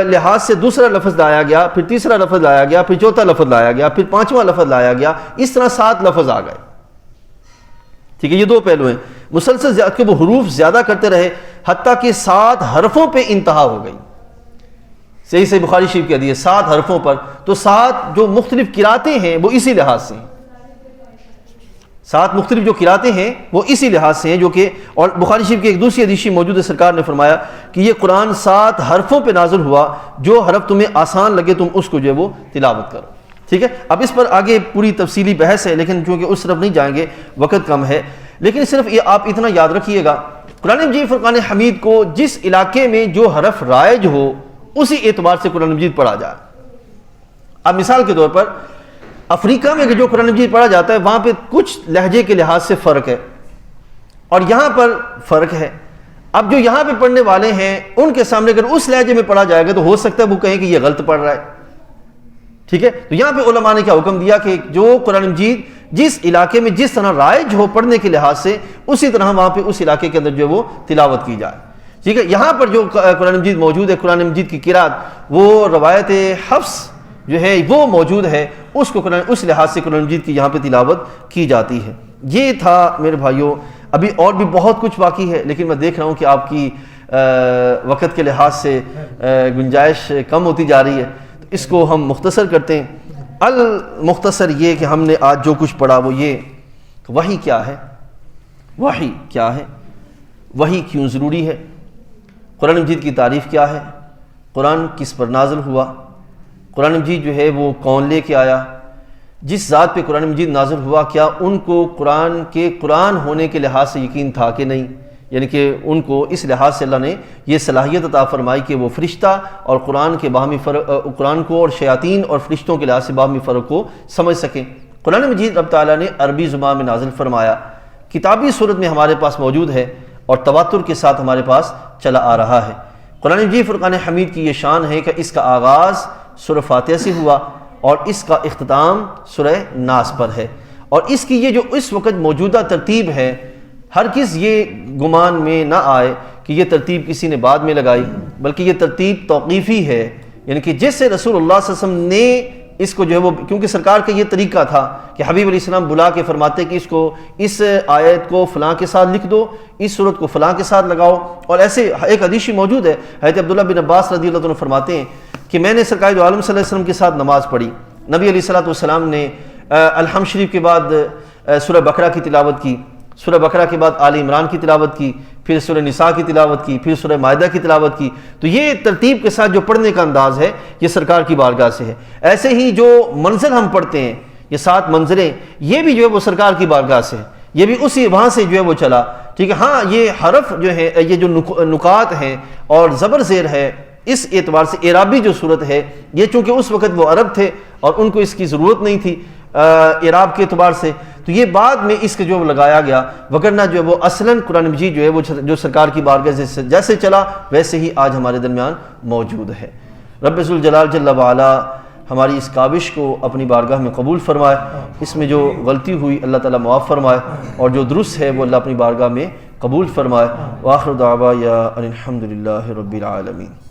لحاظ سے دوسرا لفظ لایا گیا، پھر تیسرا لفظ لایا گیا، پھر چوتھا لفظ لایا گیا، پھر پانچواں لفظ لایا گیا، اس طرح 7 لفظ آ گئے. ٹھیک ہے. یہ 2 پہلو ہیں. مسلسل کہ وہ حروف زیادہ کرتے رہے حتیٰ کہ 7 حرفوں پہ انتہا ہو گئی. صحیح بخاری شریف کہہ دیے 7 حرفوں پر. تو 7 جو مختلف قراتیں ہیں وہ اسی لحاظ سے ہیں. 7 مختلف جو قراتیں ہیں وہ اسی لحاظ سے ہیں، جو کہ اور بخاری شریف کی ایک دوسری حدیث موجود ہے، سرکار نے فرمایا کہ یہ قرآن 7 حرفوں پہ نازل ہوا، جو حرف تمہیں آسان لگے تم اس کو جو ہے وہ تلاوت کرو. ٹھیک ہے. اب اس پر آگے پوری تفصیلی بحث ہے، لیکن چونکہ اس طرف نہیں جائیں گے، وقت کم ہے. لیکن صرف یہ آپ اتنا یاد رکھیے گا، قرآن مجید فرقان حمید کو جس علاقے میں جو حرف رائج ہو اسی اعتبار سے قرآن مجید پڑھا جائے. اب مثال کے طور پر افریقہ میں جو قرآن مجید پڑھا جاتا ہے وہاں پہ کچھ لہجے کے لحاظ سے فرق ہے اور یہاں پر فرق ہے. اب جو یہاں پہ پڑھنے والے ہیں ان کے سامنے اگر اس لہجے میں پڑھا جائے گا تو ہو سکتا ہے وہ کہیں کہ یہ غلط پڑھ رہا ہے. ٹھیک ہے، تو یہاں پہ علماء نے کیا حکم دیا کہ جو قرآن مجید جس علاقے میں جس طرح رائج ہو پڑھنے کے لحاظ سے، اسی طرح وہاں پہ اس علاقے کے اندر جو ہے وہ تلاوت کی جائے. ٹھیک ہے، یہاں پر جو قرآن مجید موجود ہے، قرآن مجید کی قرات، وہ روایت حفص جو ہے وہ موجود ہے، اس کو اس لحاظ سے قرآن مجید کی یہاں پہ تلاوت کی جاتی ہے. یہ تھا میرے بھائیوں. ابھی اور بھی بہت کچھ باقی ہے، لیکن میں دیکھ رہا ہوں کہ آپ کی وقت کے لحاظ سے گنجائش کم ہوتی جا رہی ہے، تو اس کو ہم مختصر کرتے ہیں. المختصر یہ کہ ہم نے آج جو کچھ پڑھا وہ یہ کہ وحی کیا ہے، وحی کیا ہے، وحی کیوں ضروری ہے، قرآن مجید کی تعریف کیا ہے، قرآن کس پر نازل ہوا، قرآن مجید جو ہے وہ کون لے کے آیا، جس ذات پہ قرآن مجید نازل ہوا کیا ان کو قرآن کے قرآن ہونے کے لحاظ سے یقین تھا کہ نہیں، یعنی کہ ان کو اس لحاظ سے اللہ نے یہ صلاحیت عطا فرمائی کہ وہ فرشتہ اور قرآن کے باہمی فرق، قرآن کو اور شیاطین اور فرشتوں کے لحاظ سے باہمی فرق کو سمجھ سکیں. قرآن مجید رب تعالیٰ نے عربی زبان میں نازل فرمایا، کتابی صورت میں ہمارے پاس موجود ہے اور تواتر کے ساتھ ہمارے پاس چلا آ رہا ہے. قرآن مجید فرقان حمید کی یہ شان ہے کہ اس کا آغاز سورہ فاتحہ سے ہوا اور اس کا اختتام سورہ ناس پر ہے. اور اس کی یہ جو اس وقت موجودہ ترتیب ہے، ہرگز یہ گمان میں نہ آئے کہ یہ ترتیب کسی نے بعد میں لگائی، بلکہ یہ ترتیب توقیفی ہے. یعنی کہ جیسے رسول اللہ صلی اللہ علیہ وسلم نے اس کو جو ہے وہ، کیونکہ سرکار کا یہ طریقہ تھا کہ حبیب علیہ السلام بلا کے فرماتے کہ اس کو، اس آیت کو فلاں کے ساتھ لکھ دو، اس صورت کو فلاں کے ساتھ لگاؤ. اور ایسے ایک حدیث موجود ہے، حضرت عبداللہ بن عباس رضی اللہ عنہ فرماتے ہیں کہ میں نے سرکار دو عالم صلی اللہ علیہ وسلم کے ساتھ نماز پڑھی. نبی علیہ السلام نے الحمد شریف کے بعد سورہ بقرہ کی تلاوت کی، سورہ بقرہ کے بعد آل عمران کی تلاوت کی، پھر سورہ نساء کی تلاوت کی، پھر سورہ مائدہ کی تلاوت کی. تو یہ ترتیب کے ساتھ جو پڑھنے کا انداز ہے یہ سرکار کی بارگاہ سے ہے. ایسے ہی جو منزل ہم پڑھتے ہیں، یہ 7 منزلیں، یہ بھی جو ہے وہ سرکار کی بارگاہ سے ہے، یہ بھی اسی وہاں سے جو ہے وہ چلا. ٹھیک ہے، ہاں یہ حرف جو ہے، یہ جو نکات ہیں اور زبر زیر ہے، اس اعتبار سے اعرابی جو صورت ہے یہ، چونکہ اس وقت وہ عرب تھے اور ان کو اس کی ضرورت نہیں تھی اعراب کے اعتبار سے، تو یہ بعد میں اس کے جو لگایا گیا، وگرنہ جو ہے وہ اصلاً قرآن مجید جو ہے وہ جو سرکار کی بارگاہ سے جیسے چلا ویسے ہی آج ہمارے درمیان موجود ہے. رب ذوالجلال جل وعلا ہماری اس کاوش کو اپنی بارگاہ میں قبول فرمائے، اس میں جو غلطی ہوئی اللہ تعالیٰ معاف فرمائے، اور جو درست ہے وہ اللہ اپنی بارگاہ میں قبول فرمائے. وآخر دعوانا ان الحمد للہ رب العالمین.